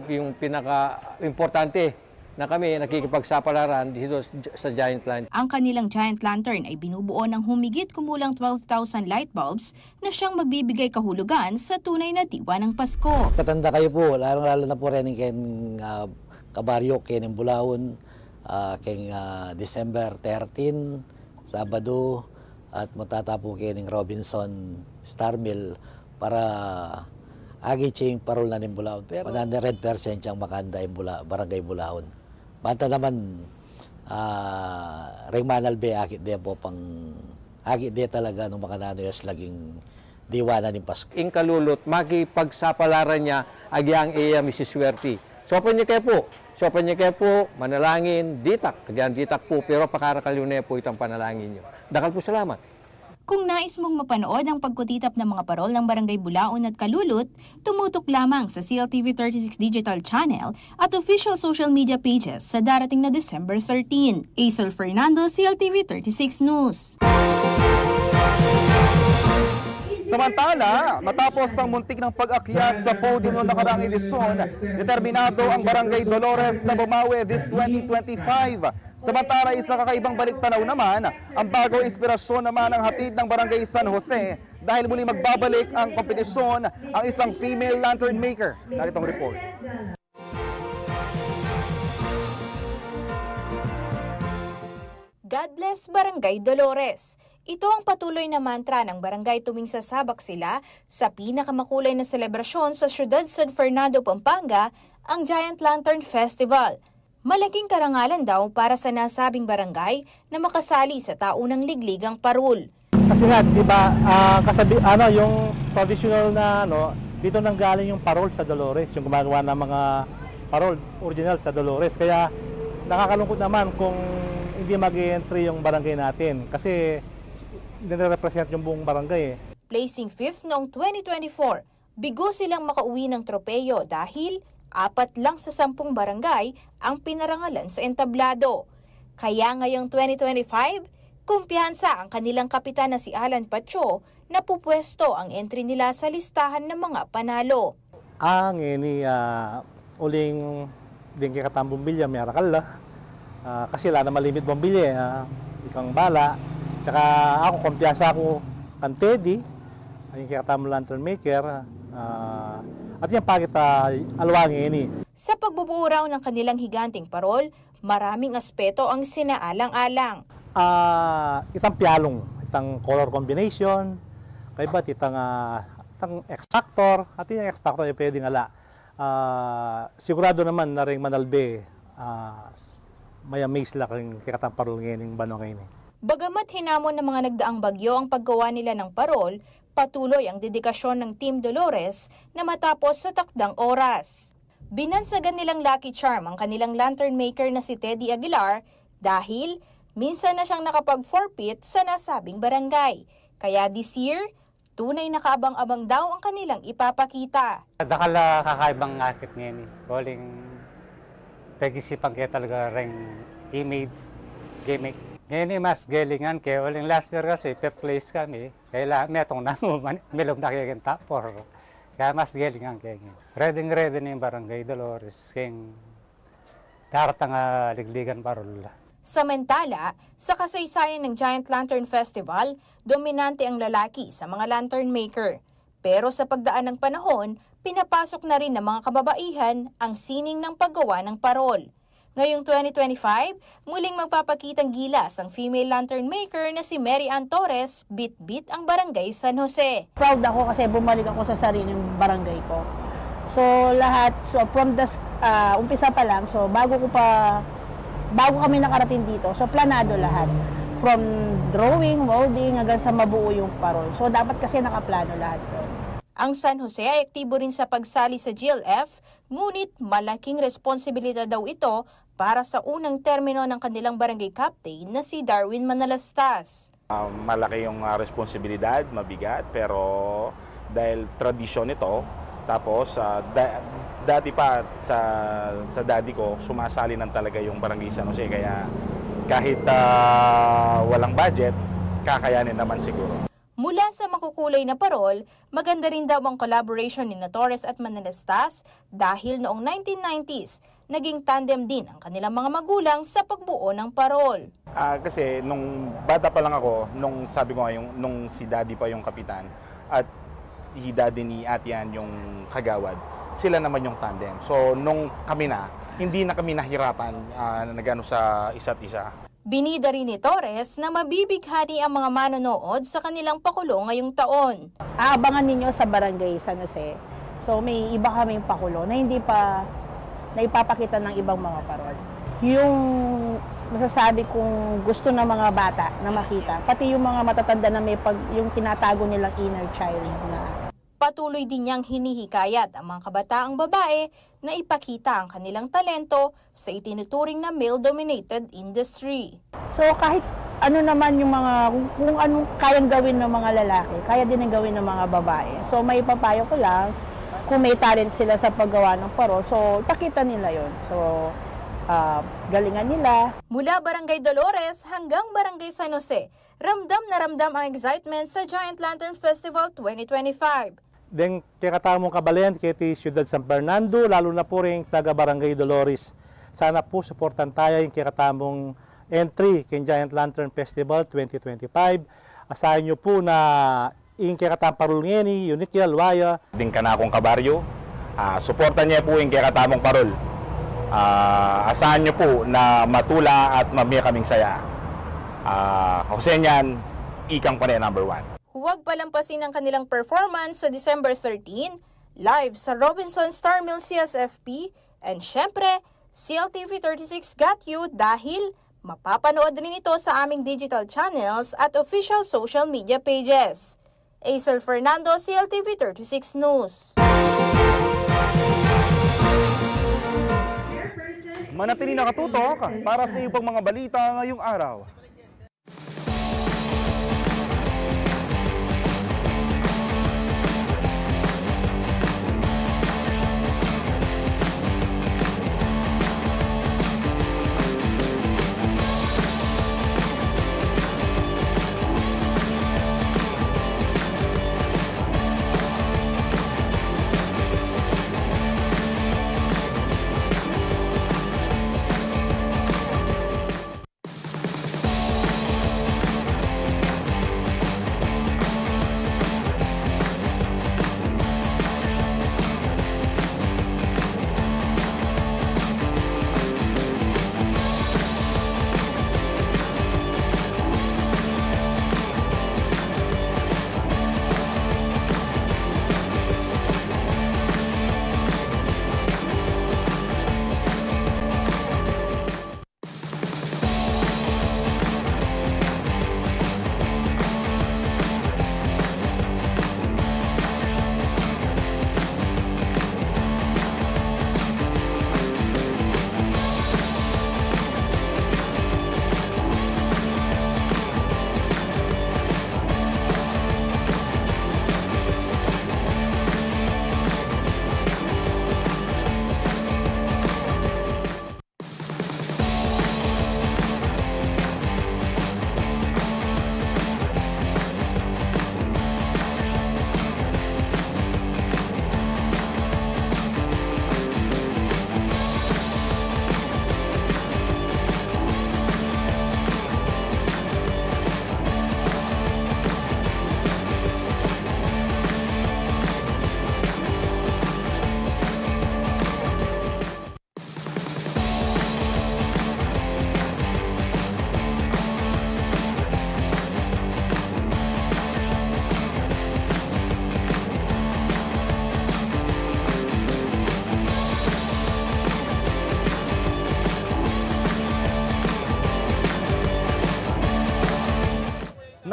yung pinaka-importante na kami nakikipagsapalaran dito sa Giant Lantern. Ang kanilang Giant Lantern ay binubuo ng humigit kumulang 12,000 light bulbs na siyang magbibigay kahulugan sa tunay na diwa ng Pasko. Katanda kayo po, lalo na po rin kayong kabaryo, kayong Bulaon, kayong December 13, Sabado, at matatapo kayong Robinson Star Mill para agi ching parol na ng Bulaon. Pero 100% siyang makanda yung barangay Bulaon. Banta naman, Ringmanal Bay, akit din po akit din talaga nung makananoyas laging diwana ng Pasko. Ing Kalulot, makipagsapalaran niya, agyang iya misiswerte. Sopan niya kayo po, manalangin, ditak, kagyan ditak po, pero pakarakalunay po itang panalangin niyo. Dakal po salamat. Kung nais mong mapanood ang pagkutitap ng mga parol ng Barangay Bulaon at Kalulot, tumutok lamang sa CLTV 36 Digital Channel at official social media pages sa darating na December 13. Aisel Fernando, CLTV 36 News. Samantala, matapos ang muntik ng pag-akyat sa podium noong nakaraang edisyon, determinado ang Barangay Dolores na bumawi this 2025. Samantala, isang kakaibang baliktanaw naman, ang bagong inspirasyon naman ang hatid ng Barangay San Jose dahil muli magbabalik ang kompetisyon ang isang female lantern maker. Narito ang report. God bless Barangay Dolores. Ito ang patuloy na mantra ng barangay tuwing sasabak sila sa pinakamakulay na selebrasyon sa siyudad San Fernando, Pampanga, ang Giant Lantern Festival. Malaking karangalan daw para sa nasabing barangay na makasali sa taunang ligligang parol. Kasi nga, di ba, yung traditional na dito nanggaling yung parol sa Dolores, yung gumagawa ng mga parol original sa Dolores. Kaya nakakalungkot naman kung hindi mag-entry yung barangay natin kasi nire-represent yung buong barangay. Placing 5th noong 2024, bigo silang makauwi ng tropeyo dahil 4 lang sa 10 barangay ang pinarangalan sa entablado. Kaya ngayong 2025, kumpiyansa ang kanilang kapitan na si Alan Pacho na pupwesto ang entry nila sa listahan ng mga panalo. Ang uling din kikatang bumbilya, may arakal kasi wala na malimit bumbilya, ikang bala. Tsaka ako, kumpiyansa ako kan Teddy, yung kikatang lantern maker, at yung pagit alwangin ini. Sa pagbubuo raw ng kanilang higanting parol, maraming aspeto ang sinaalang-alang. Itang piyalong, itang color combination, kaya ba't itang X-Factor, at yung X-Factor ay pwedeng ala. Sigurado naman na rin manalbe, may amaze lang ang kikatang parol ngayon yung banong ngayon. Bagamat hinamon ng mga nagdaang bagyo ang paggawa nila ng parol, patuloy ang dedikasyon ng Team Dolores na matapos sa takdang oras. Binansagan nilang lucky charm ang kanilang lantern maker na si Teddy Aguilar dahil minsan na siyang nakapag-forfeit sa nasabing barangay. Kaya this year, tunay na kaabang-abang daw ang kanilang ipapakita. Dakal kakaibang akit ngayon. Galing pag-isipan kaya talaga ring image, gimmick. Ngayon mas galingan kaya uling last year kasi pe-place kami. Kaya metong namo milog nakikinta por. Kaya mas galingan kaya ngayon. Ready na yung Barangay Dolores. Kaya darat ang ligligan parol. Samantala, sa kasaysayan ng Giant Lantern Festival, dominante ang lalaki sa mga lantern maker. Pero sa pagdaan ng panahon, pinapasok na rin ng mga kababaihan ang sining ng paggawa ng parol. Ngayong 2025, muling magpapakitang gilas ang female lantern maker na si Mary Ann Torres, bit-bit ang Barangay San Jose. Proud ako kasi bumalik ako sa sariling barangay ko. So from the umpisa pa lang, so bago kami nakarating dito, so planado lahat. From drawing, molding, hanggang sa mabuo yung parol. So dapat kasi nakaplano lahat yun. Ang San Jose ay aktibo rin sa pagsali sa GLF, ngunit malaking responsibilidad daw ito para sa unang termino ng kanilang barangay captain na si Darwin Manalastas. Malaki yung responsibilidad, mabigat, pero dahil tradisyon ito, tapos dati pa sa daddy ko, sumasali ng talaga yung barangay San Jose, kaya kahit walang budget, kakayanin naman siguro. Mula sa makukulay na parol, maganda rin daw ang collaboration ni Torres at Manalastas dahil noong 1990s, naging tandem din ang kanilang mga magulang sa pagbuo ng parol. Kasi nung bata pa lang ako, nung sabi ko nga, nung si daddy pa yung kapitan at si daddy ni Atian yung kagawad, sila naman yung tandem. So nung kami na, hindi na kami nahirapan nagano sa isa't isa. Binida rin ni Torres na mabibighani ang mga manonood sa kanilang pakulo ngayong taon. Aabangan ninyo sa Barangay San Jose. So may iba kaming pakulo na hindi pa naipapakita ng ibang mga parol. Yung masasabi kong gusto ng mga bata na makita, pati yung mga matatanda na yung tinatago nilang inner child na. Patuloy din niyang hinihikayat ang mga kabataang babae na ipakita ang kanilang talento sa itinuturing na male-dominated industry. So kahit ano naman yung kung anong kayang gawin ng mga lalaki, kaya din ang gawin ng mga babae. So may papayo ko lang, kung may talent sila sa paggawa ng parol, so ipakita nila yon. So galingan nila. Mula Barangay Dolores hanggang Barangay San Jose, ramdam na ramdam ang excitement sa Giant Lantern Festival 2025. Then kakatamong kabayan kiti Ciudad San Fernando, lalo na po rin taga Barangay Dolores. Sana po suportan tayo yung kakatamong entry kay Giant Lantern Festival 2025. Asahan nyo po na yung kakatamong parol ngeni, unique yalwaya. Din ka na akong kabaryo, suportan niya po yung kakatamong parol. Asahan nyo po na matula at mamaya kaming saya. Kasi niyan, ikang pa rin number 1. Huwag palampasin ang kanilang performance sa December 13, live sa Robinson Star Mills CSFP, and syempre, CLTV 36 got you dahil mapapanood rin ito sa aming digital channels at official social media pages. Aisel Fernando, CLTV 36 News. Manatili nakatutok para sa ibang mga balita ngayong araw.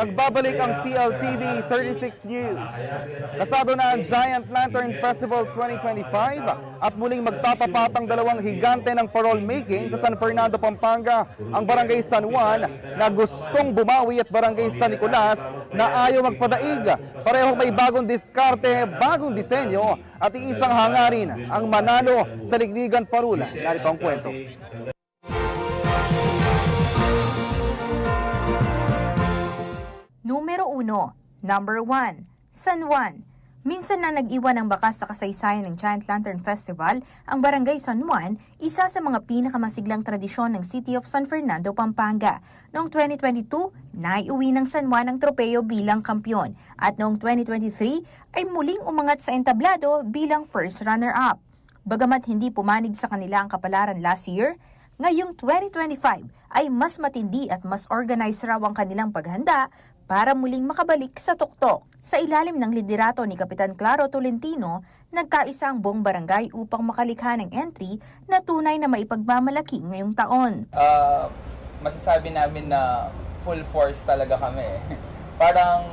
Nagbabalik ang CLTV 36 News. Kasado na ang Giant Lantern Festival 2025 at muling magtatapat ang dalawang higante ng parol making sa San Fernando, Pampanga, ang Barangay San Juan na gustong bumawi at Barangay San Nicolas na ayaw magpadaig. Parehong may bagong diskarte, bagong disenyo at iisang hangarin ang manalo sa Lignigan Parol. Narito ang kwento. Numero 1. Number 1. San Juan. Minsan na nag-iwan ng bakas sa kasaysayan ng Giant Lantern Festival, ang Barangay San Juan, isa sa mga pinakamasiglang tradisyon ng City of San Fernando, Pampanga. Noong 2022, naiuwi ng San Juan ang tropeo bilang kampyon at noong 2023 ay muling umangat sa entablado bilang first runner-up. Bagamat hindi pumanig sa kanila ang kapalaran last year, ngayong 2025 ay mas matindi at mas organized raw ang kanilang paghanda para muling makabalik sa tuktok. Sa ilalim ng liderato ni Kapitan Claro Tolentino, nagkaisa ang buong barangay upang makalikha ng entry na tunay na maipagmamalaki ngayong taon. Masasabi namin na full force talaga kami. Parang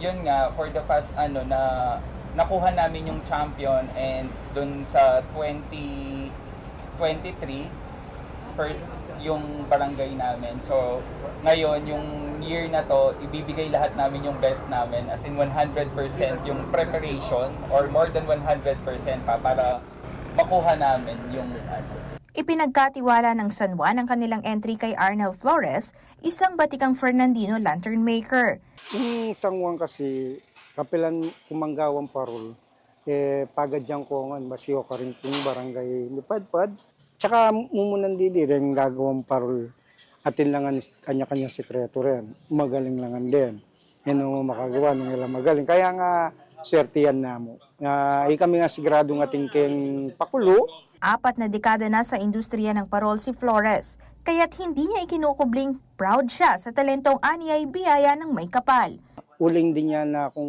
yun nga, for the past na nakuha namin yung champion and dun sa 2023, first yung barangay namin. So, ngayon, yung year na to, ibibigay lahat namin yung best namin. As in 100% yung preparation or more than 100% pa para makuha namin yung Ipinagkatiwala ng San Juan ang kanilang entry kay Arnel Flores, isang batikang Fernandino lantern maker. Yung San Juan kasi, kapilan kumanggawang parol, pagadyang ko nga, basiyo ka rin kung barangay lipadpad. Tsaka mumunan didi rin gagawang parol. Atin lang kanya-kanya sekreto rin. Magaling lang din. Yan ang makagawa ng ilang magaling. Kaya nga, swerte yan na mo. Kami nga sigurado nga tingking pakulo. 4 na dekada na sa industriya ng parol si Flores, kaya't hindi niya ikinukubling proud siya sa talentong aniyay biyaya ng may kapal. Uling din niya na kung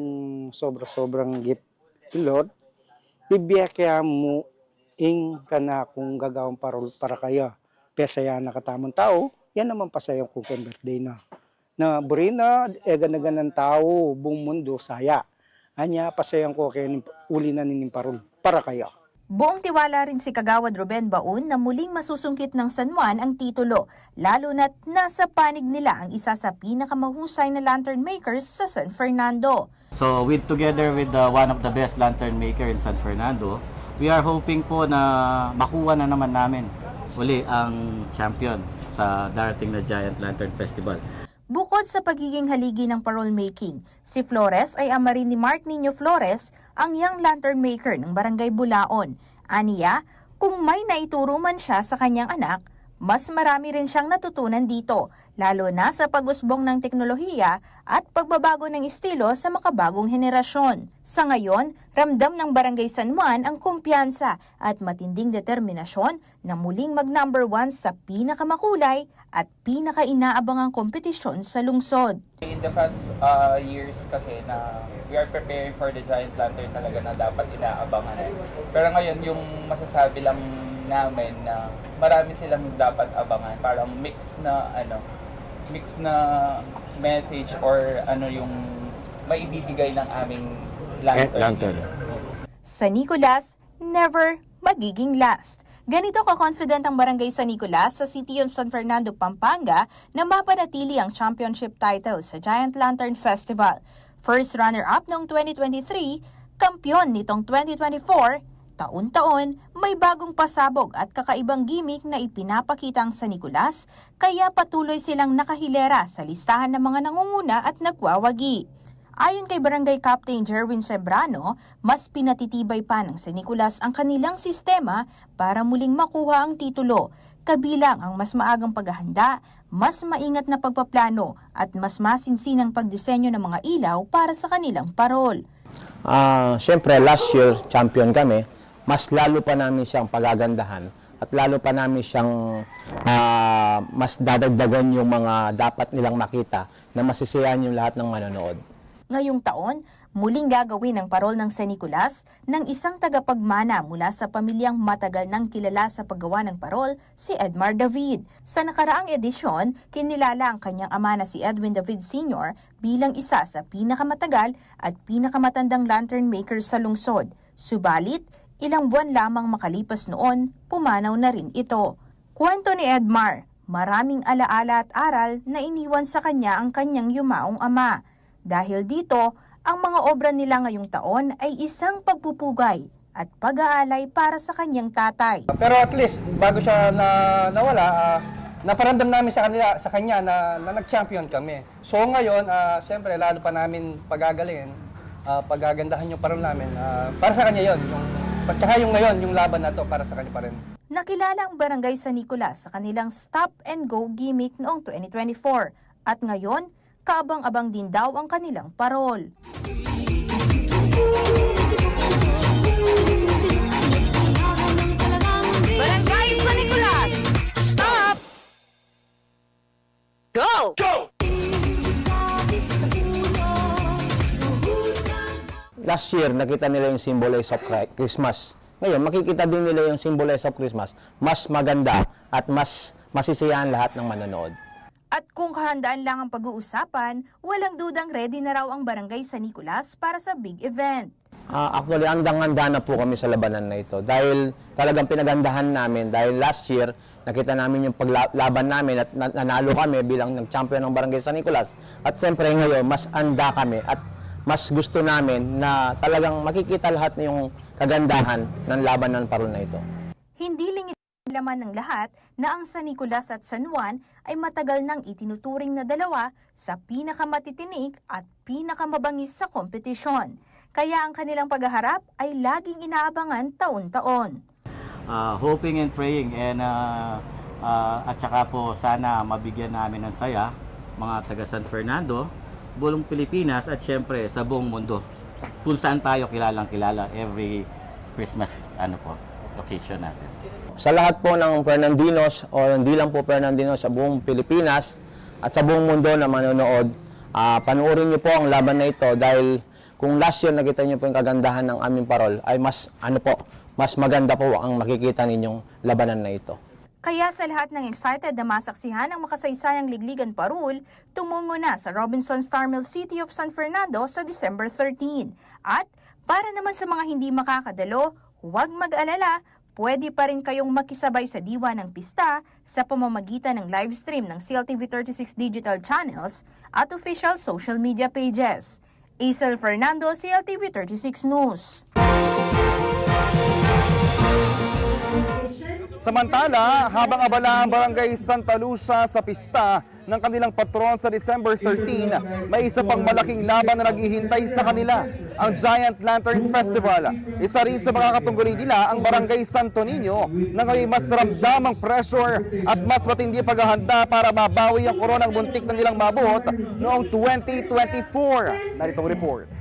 sobra-sobrang gift Lord, bibiyaya kaya mo ka na kung gagawang parol para kaya. Pesaya na katamang tao, yan naman pasayang kung birthday na. Na burina, ganagan ng tao, buong mundo, saya. Anya, pasayang ko kaya uli na nining parol para kaya. Buong tiwala rin si Kagawad Ruben Baun na muling masusungkit ng San Juan ang titulo, lalo na't nasa panig nila ang isa sa pinakamahusay na lantern makers sa San Fernando. So together with one of the best lantern maker in San Fernando, we are hoping po na makuha na naman namin uli ang champion sa darating na Giant Lantern Festival. Bukod sa pagiging haligi ng parol making, si Flores ay ama rin ni Mark Nino Flores, ang young lantern maker ng Barangay Bulaon. Aniya, kung may naituro man siya sa kanyang anak, mas marami rin siyang natutunan dito, lalo na sa pag-usbong ng teknolohiya at pagbabago ng estilo sa makabagong henerasyon. Sa ngayon, ramdam ng Barangay San Juan ang kumpiyansa at matinding determinasyon na muling mag-number 1 sa pinakamakulay at pinaka-inaabangang kompetisyon sa lungsod. In the past years kasi na we are preparing for the Giant Lantern talaga na dapat inaabangan. Pero ngayon yung masasabi lang namin na marami silang dapat abangan, parang mix na message or yung maibibigay ng aming lantern. Sa Nicolas, never magiging last. Ganito ka-confident ang Barangay San Nicolas sa City of San Fernando, Pampanga na mapanatili ang championship title sa Giant Lantern Festival. First runner-up noong 2023, kampiyon nitong 2024, taon-taon, may bagong pasabog at kakaibang gimmick na ipinapakita ang San Nicolas, kaya patuloy silang nakahilera sa listahan ng mga nangunguna at nagwawagi. Ayon kay Barangay Captain Jerwin Sembrano, mas pinatitibay pa ng San Nicolas ang kanilang sistema para muling makuha ang titulo, kabilang ang mas maagang paghahanda, mas maingat na pagpaplano at mas masinsinang pagdisenyo ng mga ilaw para sa kanilang parol. Siyempre, last year, champion kami. Mas lalo pa namin siyang pagagandahan at lalo pa namin siyang mas dadagdagan yung mga dapat nilang makita na masisiyahan yung lahat ng manonood. Ngayong taon, muling gagawin ang parol ng San Nicolas ng isang tagapagmana mula sa pamilyang matagal nang kilala sa paggawa ng parol, si Edmar David. Sa nakaraang edisyon, kinilala ang kanyang ama na si Edwin David Sr. bilang isa sa pinakamatagal at pinakamatandang lantern maker sa lungsod. Subalit, ilang buwan lamang makalipas noon, pumanaw na rin ito. Kwento ni Edmar, maraming alaala at aral na iniwan sa kanya ang kanyang yumaong ama. Dahil dito, ang mga obra nila ngayong taon ay isang pagpupugay at pag-aalay para sa kanyang tatay. Pero at least, bago siya nawala, naparamdam namin sa kanya na nag-champion kami. So ngayon, siyempre, lalo pa namin pagagalingin, pagagandahan yung parol namin. Para sa kanya yon, tsaka yung ngayon, yung laban na to, para sa kanya pa rin. Nakilala ang Barangay San Nicolas sa kanilang Stop and Go gimmick noong 2024 at ngayon, kaabang-abang din daw ang kanilang parol. Barangay San Nicolas! Stop! Go! Go! Last year, nakita nila yung Symbolize of Christmas. Ngayon, makikita din nila yung Symbolize of Christmas. Mas maganda at mas masisiyahan lahat ng manonood. At kung kahandaan lang ang pag-uusapan, walang dudang ready na raw ang Barangay San Nicolas para sa big event. Actually, andang-handa na po kami sa labanan na ito. Dahil talagang pinagandahan namin. Dahil last year, nakita namin yung paglaban namin at nanalo kami bilang nag-champion ng Barangay San Nicolas. At siyempre ngayon, mas anda kami at mas gusto namin na talagang makikita lahat na yung kagandahan ng laban ng parol na ito. Hindi lingid laman ng lahat na ang San Nicolas at San Juan ay matagal nang itinuturing na dalawa sa pinakamatitinik at pinakamabangis sa kompetisyon. Kaya ang kanilang paghaharap ay laging inaabangan taon-taon. Hoping and praying and at saka po sana mabigyan namin ng saya mga taga San Fernando, buong Pilipinas at syempre sa buong mundo. Kung saan tayo kilalang-kilala every Christmas occasion natin. Sa lahat po ng Fernandinos o hindi lang po Fernandinos sa buong Pilipinas at sa buong mundo na manonood, panoorin niyo po ang laban na ito dahil kung last year nakita niyo po yung kagandahan ng aming parol ay mas maganda po ang makikita ninyong labanan na ito. Kaya sa lahat ng excited na masaksihan ang makasaysayang ligligan parol, tumungo na sa Robinson Star Mills City of San Fernando sa December 13. At para naman sa mga hindi makakadalo, huwag mag-alala, pwede pa rin kayong makisabay sa diwa ng pista sa pamamagitan ng live stream ng CLTV 36 digital channels at official social media pages. Isel Fernando, CLTV 36 News. Samantala, habang abala ang Barangay Santa Lucia sa pista ng kanilang patron sa December 13, may isa pang malaking laban na naghihintay sa kanila, ang Giant Lantern Festival. Isa rin sa mga katunggali nila ang Barangay Santo Niño na ngayon mas ramdamang pressure at mas matindi paghahanda para mabawi ang koronang buntik na nilang mabuot noong 2024. Naritong report.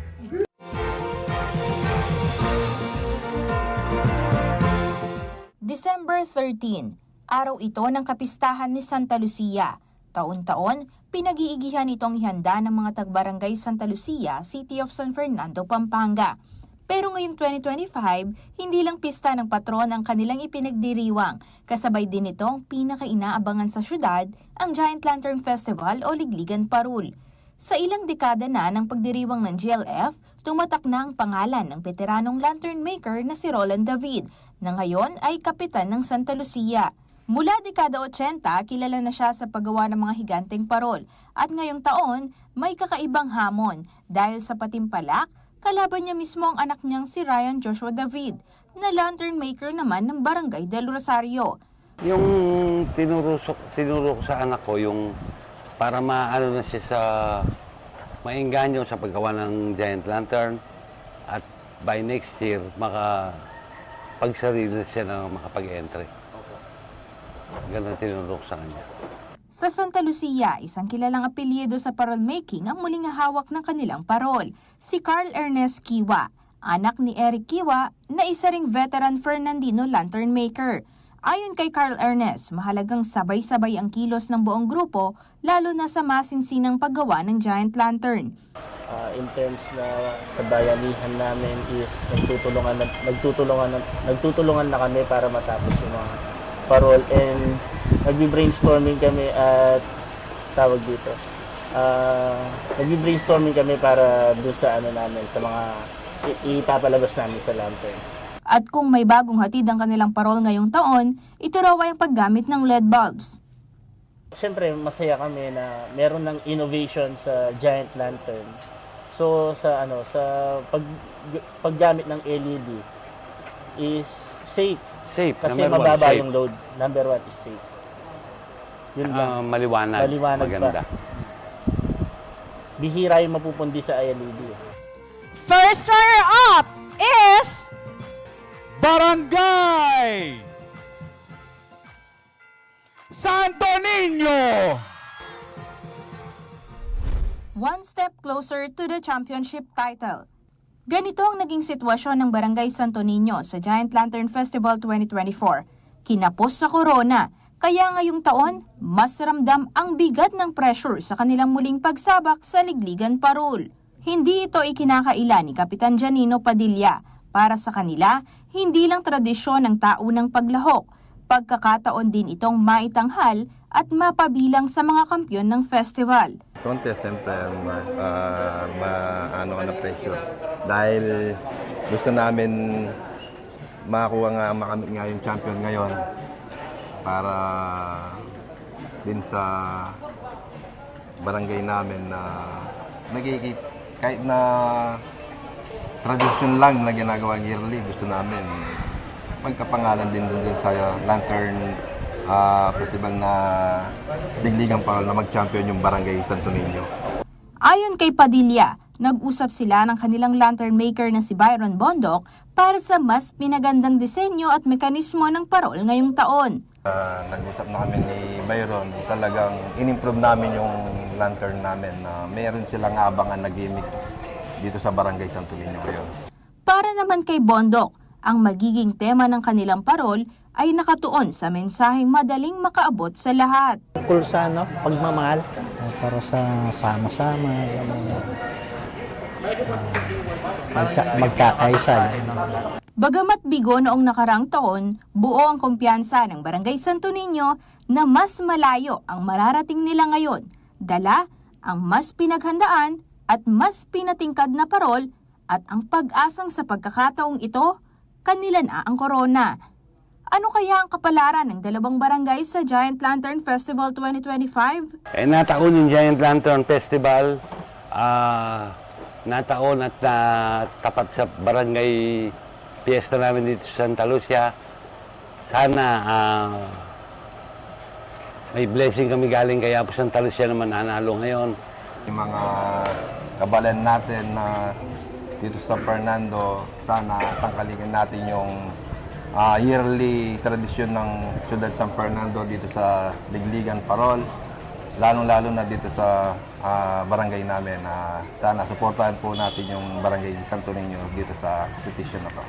December 13, araw ito ng kapistahan ni Santa Lucia. Taon-taon, pinag-iigihan itong ihanda ng mga tagbarangay Santa Lucia, City of San Fernando, Pampanga. Pero ngayong 2025, hindi lang pista ng patron ang kanilang ipinagdiriwang, kasabay din itong pinaka-inaabangan sa syudad, ang Giant Lantern Festival o Ligligan Parol. Sa ilang dekada na ng pagdiriwang ng GLF, tumatak na ang pangalan ng veteranong lantern maker na si Roland David, na ngayon ay kapitan ng Santa Lucia. Mula dekada 80, kilala na siya sa paggawa ng mga higanteng parol, at ngayong taon, may kakaibang hamon dahil sa patimpalak, kalaban niya mismo ang anak niyang si Ryan Joshua David, na lantern maker naman ng Barangay del Rosario. Yung tinuro ko sa anak ko, yung para maano na siya sa mainganyo sa paggawa ng Giant Lantern at by next year makapagsarili na siya na makapag-entry. Ganun tinuro ko sa kanya. Sa Santa Lucia, isang kilalang apelyido sa parol making ang muling hawak ng kanilang parol, si Carl Ernest Kiwa, anak ni Eric Kiwa na isa ring veteran Fernandino lantern maker. Ayon kay Carl Ernest, mahalagang sabay-sabay ang kilos ng buong grupo, lalo na sa masinsinang paggawa ng giant lantern. In terms na sa bayanihan namin is nagtutulungan na kami para matapos yung mga parol, and nagbi-brainstorming kami at nagbi-brainstorming kami para doon sa namin, sa mga ipapalabas namin sa lantern. At kung may bagong hatid ang kanilang parol ngayong taon, ito raw ay ang paggamit ng LED bulbs. Siyempre, masaya kami na meron ng innovation sa giant lantern. So sa paggamit ng LED is safe. Kasi mababa yung load. Number 1 is safe. Yun lang. Maliwanag maganda. Bihira yung mapupundi sa LED. First runner-up is Barangay Santo Niño! One step closer to the championship title. Ganito ang naging sitwasyon ng Barangay Santo Niño sa Giant Lantern Festival 2024. Kinapos sa corona, kaya ngayong taon, mas ramdam ang bigat ng pressure sa kanilang muling pagsabak sa Ligligan Parol. Hindi ito ikinakaila ni Kapitan Janino Padilla. Para sa kanila, hindi lang tradisyon ng taunang paglahok, pagkakataon din itong maitanghal at mapabilang sa mga kampyon ng festival. Contest, siyempre, maano ka na pressure. Dahil gusto namin makamit nga yung champion ngayon para din sa barangay namin na kahit na tradisyon lang na ginagawa yearly, gusto namin magkapangalan din sa Lantern Festival na Ligligan Parol na mag-champion yung Barangay Santo Niño. Ayon kay Padilla, nag-usap sila ng kanilang lantern maker na si Byron Bondok para sa mas pinagandang disenyo at mekanismo ng parol ngayong taon. Nag-usap na kami ni Byron, talagang in-improve namin yung lantern namin na mayroon silang abangan na gimmick dito sa Barangay Santo Niño ngayon. Para naman kay Bondok, ang magiging tema ng kanilang parol ay nakatuon sa mensaheng madaling makaabot sa lahat. Tungkol sa pagmamahal, para sa sama-sama, magkakaisa. Bagamat bigo noong nakaraang taon, buo ang kumpiyansa ng Barangay Santo Niño na mas malayo ang mararating nila ngayon. Dala ang mas pinaghandaan at mas pinatingkad na parol at ang pag-asang sa pagkakataong ito, kanila na ang corona. Ano kaya ang kapalaran ng dalawang barangay sa Giant Lantern Festival 2025? Nataon yung Giant Lantern Festival, nataon at tapat sa barangay fiesta namin dito sa Santa Lucia. Sana may blessing kami galing kaya po Santa Lucia naman nanalo ngayon. Yung mga kabalan natin na dito sa Fernando, sana tangkalikin natin yung yearly tradisyon ng Siyudad San Fernando dito sa Ligligan Parol, lalong-lalo na dito sa barangay namin. Sana suportahan po natin yung Barangay Santo Niño dito sa competition na to.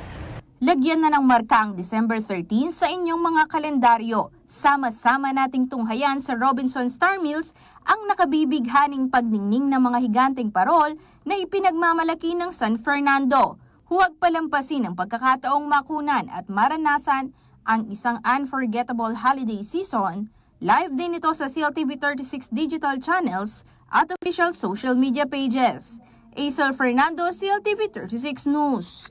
Lagyan na ng marka ang December 13 sa inyong mga kalendaryo. Sama-sama nating tunghayan sa Robinson Star Mills ang nakabibighaning pagningning ng mga higanteng parol na ipinagmamalaki ng San Fernando. Huwag palampasin ang pagkakataong makunan at maranasan ang isang unforgettable holiday season. Live din ito sa CLTV 36 digital channels at official social media pages. Aisel Fernando, CLTV 36 News.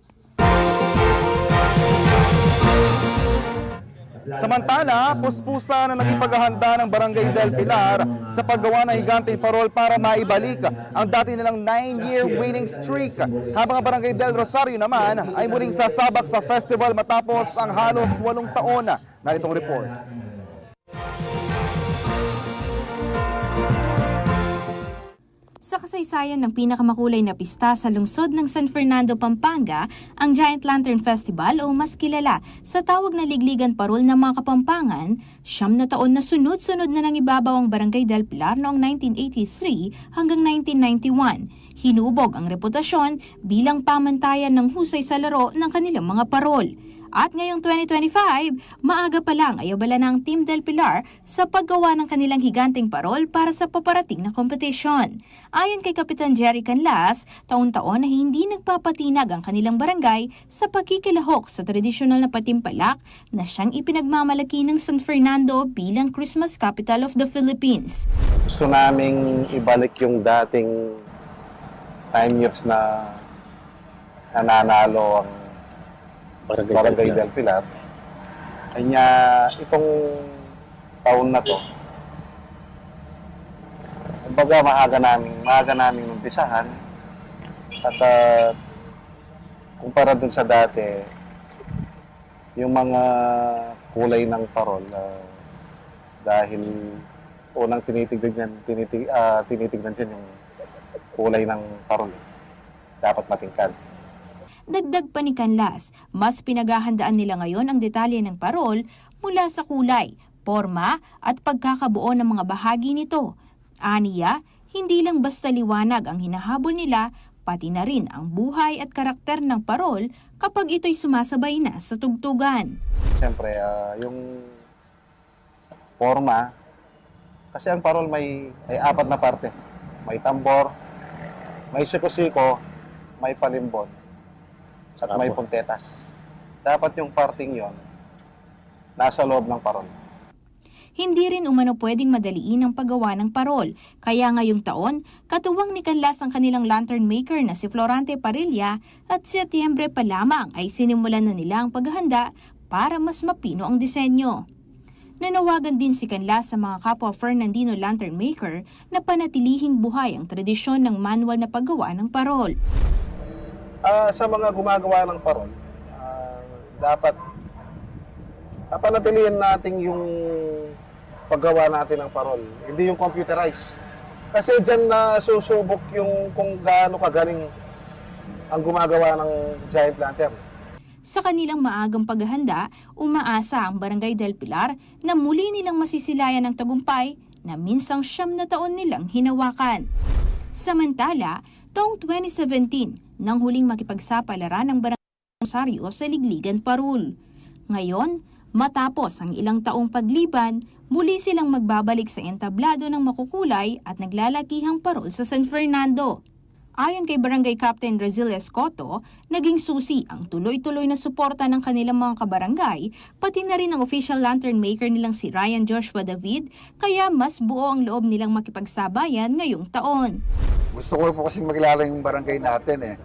Samantala, puspusa na naging paghahanda ng Barangay del Pilar sa paggawa ng higanteng parol para maibalik ang dati nilang 9-year winning streak. Habang ang Barangay del Rosario naman ay muling sasabak sa festival matapos ang halos 8 taon. Naritong report. Sa kasaysayan ng pinakamakulay na pista sa lungsod ng San Fernando, Pampanga, ang Giant Lantern Festival o mas kilala sa tawag na Ligligan Parol ng mga Kapampangan, 9 na taon na sunod-sunod na nangibabaw ang Barangay del Pilar noong 1983 hanggang 1991. Hinubog ang reputasyon bilang pamantayan ng husay sa laro ng kanilang mga parol. At ngayong 2025, maaga pa lang ay abala na ang Team Del Pilar sa paggawa ng kanilang higanteng parol para sa paparating na kompetisyon. Ayon kay Kapitan Jerry Canlas, taon-taon na hindi nagpapatinag ang kanilang barangay sa pagkikilahok sa tradisyonal na patimpalak na siyang ipinagmamalaki ng San Fernando bilang Christmas capital of the Philippines. Gusto naming ibalik yung dating time years na nananalo ang Barangay Del Pilar. Kanya itong taon na to, kumbaga maaga namin umpisahan at kumpara dun sa dati, yung mga kulay ng parol dahil unang tinitignan dyan yung kulay ng parol. Dapat matingkad. Dagdag pa ni Canlas, mas pinaghahandaan nila ngayon ang detalye ng parol mula sa kulay, porma at pagkakabuo ng mga bahagi nito. Aniya, hindi lang basta liwanag ang hinahabol nila, pati na rin ang buhay at karakter ng parol kapag ito'y sumasabay na sa tugtugan. Siyempre, yung forma, kasi ang parol may 4 na parte. May tambor, may siko-siko, may palimbon, at may puntetas. Dapat yung parting yon nasa loob ng parol. Hindi rin umano pwedeng madaliin ang paggawa ng parol. Kaya ngayong taon, katuwang ni Canlas ang kanilang lantern maker na si Florante Parilla at Setyembre pa lamang ay sinimulan na nila ang paghahanda para mas mapino ang disenyo. Nanawagan din si Canlas sa mga kapwa Fernandino lantern maker na panatilihing buhay ang tradisyon ng manual na paggawa ng parol. Sa mga gumagawa ng parol, dapat panatilihin natin yung paggawa natin ng parol, hindi yung computerized. Kasi dyan na susubok yung kung gaano kagaling ang gumagawa ng giant lantern. Sa kanilang maagang paghahanda, umaasa ang Barangay Del Pilar na muli nilang masisilayan ang tagumpay na minsang 9 na taon nilang hinawakan. Samantala, taong 2017, nang huling makipagsapalaran ng Barangay Rosario sa Ligligan Parul. Ngayon, matapos ang ilang taong pagliban, muli silang magbabalik sa entablado ng makukulay at naglalakihang parol sa San Fernando. Ayon kay Barangay Captain Razil Escoto, naging susi ang tuloy-tuloy na suporta ng kanilang mga kabarangay, pati na rin ang official lantern maker nilang si Ryan Joshua David, kaya mas buo ang loob nilang makipagsabayan ngayong taon. Gusto ko po kasing makilala yung barangay natin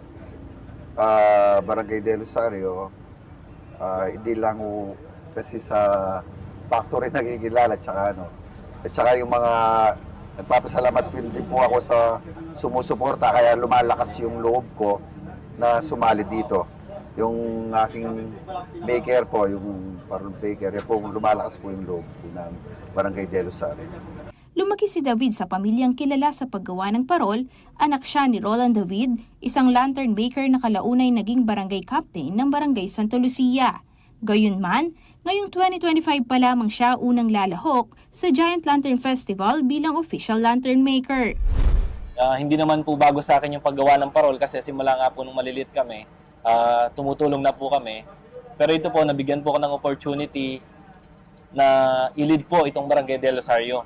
Barangay Del Rosario. Hindi lang kasi sa factory nagkikilala at saka yung mga nagpapasalamat din po ako sa sumusuporta kaya lumalakas yung loob ko na sumali dito. Yung aking baker po, yung parol baker, po lumalakas po yung loob ng Barangay Del Rosario. Lumaki si David sa pamilyang kilala sa paggawa ng parol, anak siya ni Roland David, isang lantern maker na kalaunay naging barangay captain ng Barangay Santa Lucia. Gayunman, ngayong 2025 pa lamang siya unang lalahok sa Giant Lantern Festival bilang official lantern maker. Hindi naman po bago sa akin yung paggawa ng parol kasi simula nga po nung malilit kami, tumutulong na po kami. Pero ito po, nabigyan po ko ng opportunity na i-lead po itong Barangay Del Rosario.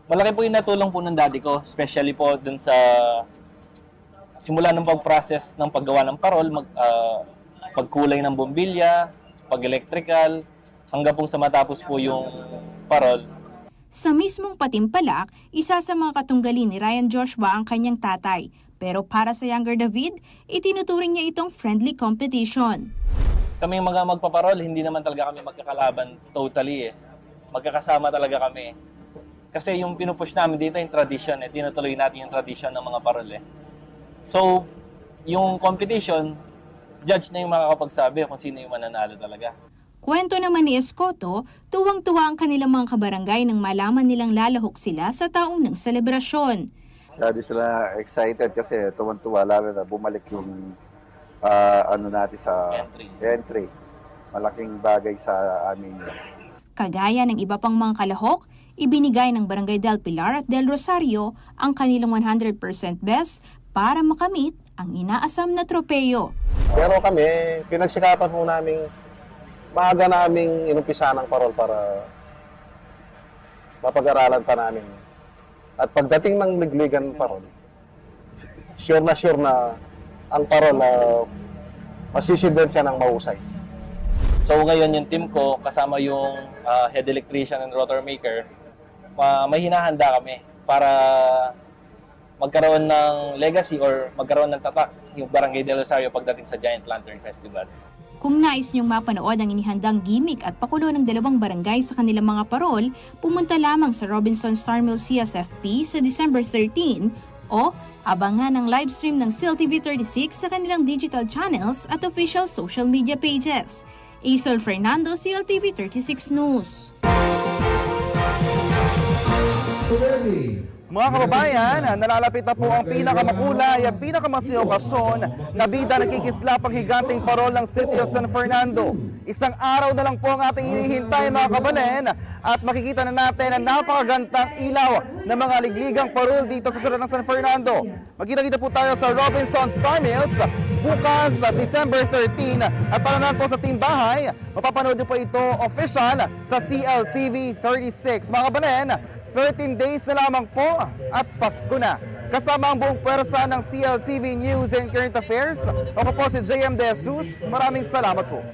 Malaki po yung natulong po ng daddy ko, especially po dun sa simula ng pag-process ng paggawa ng parol, pagkulay ng bombilya, pag-electrical, hanggang pong sa matapos po yung parol. Sa mismong patimpalak, isa sa mga katunggalin ni Ryan Joshua ang kanyang tatay. Pero para sa younger David, itinuturing niya itong friendly competition. Kami mga magpaparol, hindi naman talaga kami magkakalaban totally Magkakasama talaga kami. Kasi yung pinupush namin dito yung tradition, tinutuloy natin yung tradition ng mga parol So, yung competition, judge na yung makakapagsabi kung sino yung mananalo talaga. Kwento naman ni Escoto, tuwang-tuwa ang kanilang mga kabarangay nang malaman nilang lalahok sila sa taong ng selebrasyon. Masyado sila excited kasi tuwan-tuwa lalo na bumalik yung natin sa entry. Malaking bagay sa amin yun. Kagaya ng iba pang mga kalahok, ibinigay ng Barangay Del Pilar at Del Rosario ang kanilang 100% best para makamit ang inaasam na tropeyo. Pero kami, pinagsikapan po namin, maaga naming inumpisa ng parol para mapag-aralan pa namin. At pagdating ng ligligan parol, sure na ang parol na masisilbihan siya ng mahusay. So ngayon yung team ko, kasama yung head electrician and rotor maker, may hinahanda kami para magkaroon ng legacy or magkaroon ng tatak yung Barangay del Rosario pagdating sa Giant Lantern Festival. Kung nais niyong mapanood ang inihandang gimmick at pakulo ng dalawang barangay sa kanilang mga parol, pumunta lamang sa Robinson Star Mill CSFP sa December 13 o abangan ang livestream ng CLTV 36 sa kanilang digital channels at official social media pages. Isol Fernando, CLTV 36 News. Mga kababayan, nalalapit na po ang pinakamakulay at pinakamasayang okasyon na bida nagkikislap ang higanteng parol ng City of San Fernando. Isang araw na lang po ang ating hinihintay mga kabalen at makikita na natin ang napakagandang ilaw ng mga ligligang parol dito sa siyudad ng San Fernando. Magkita-kita po tayo sa Robinson Star Mills bukas sa December 13 at para naman po sa Team Bahay, mapapanood niyo po ito official sa CLTV 36. Mga kabalen, 13 days na lamang po at Pasko na. Kasama ang buong pwersa ng CLTV News and Current Affairs, ako po si JM De Jesus. Maraming salamat po.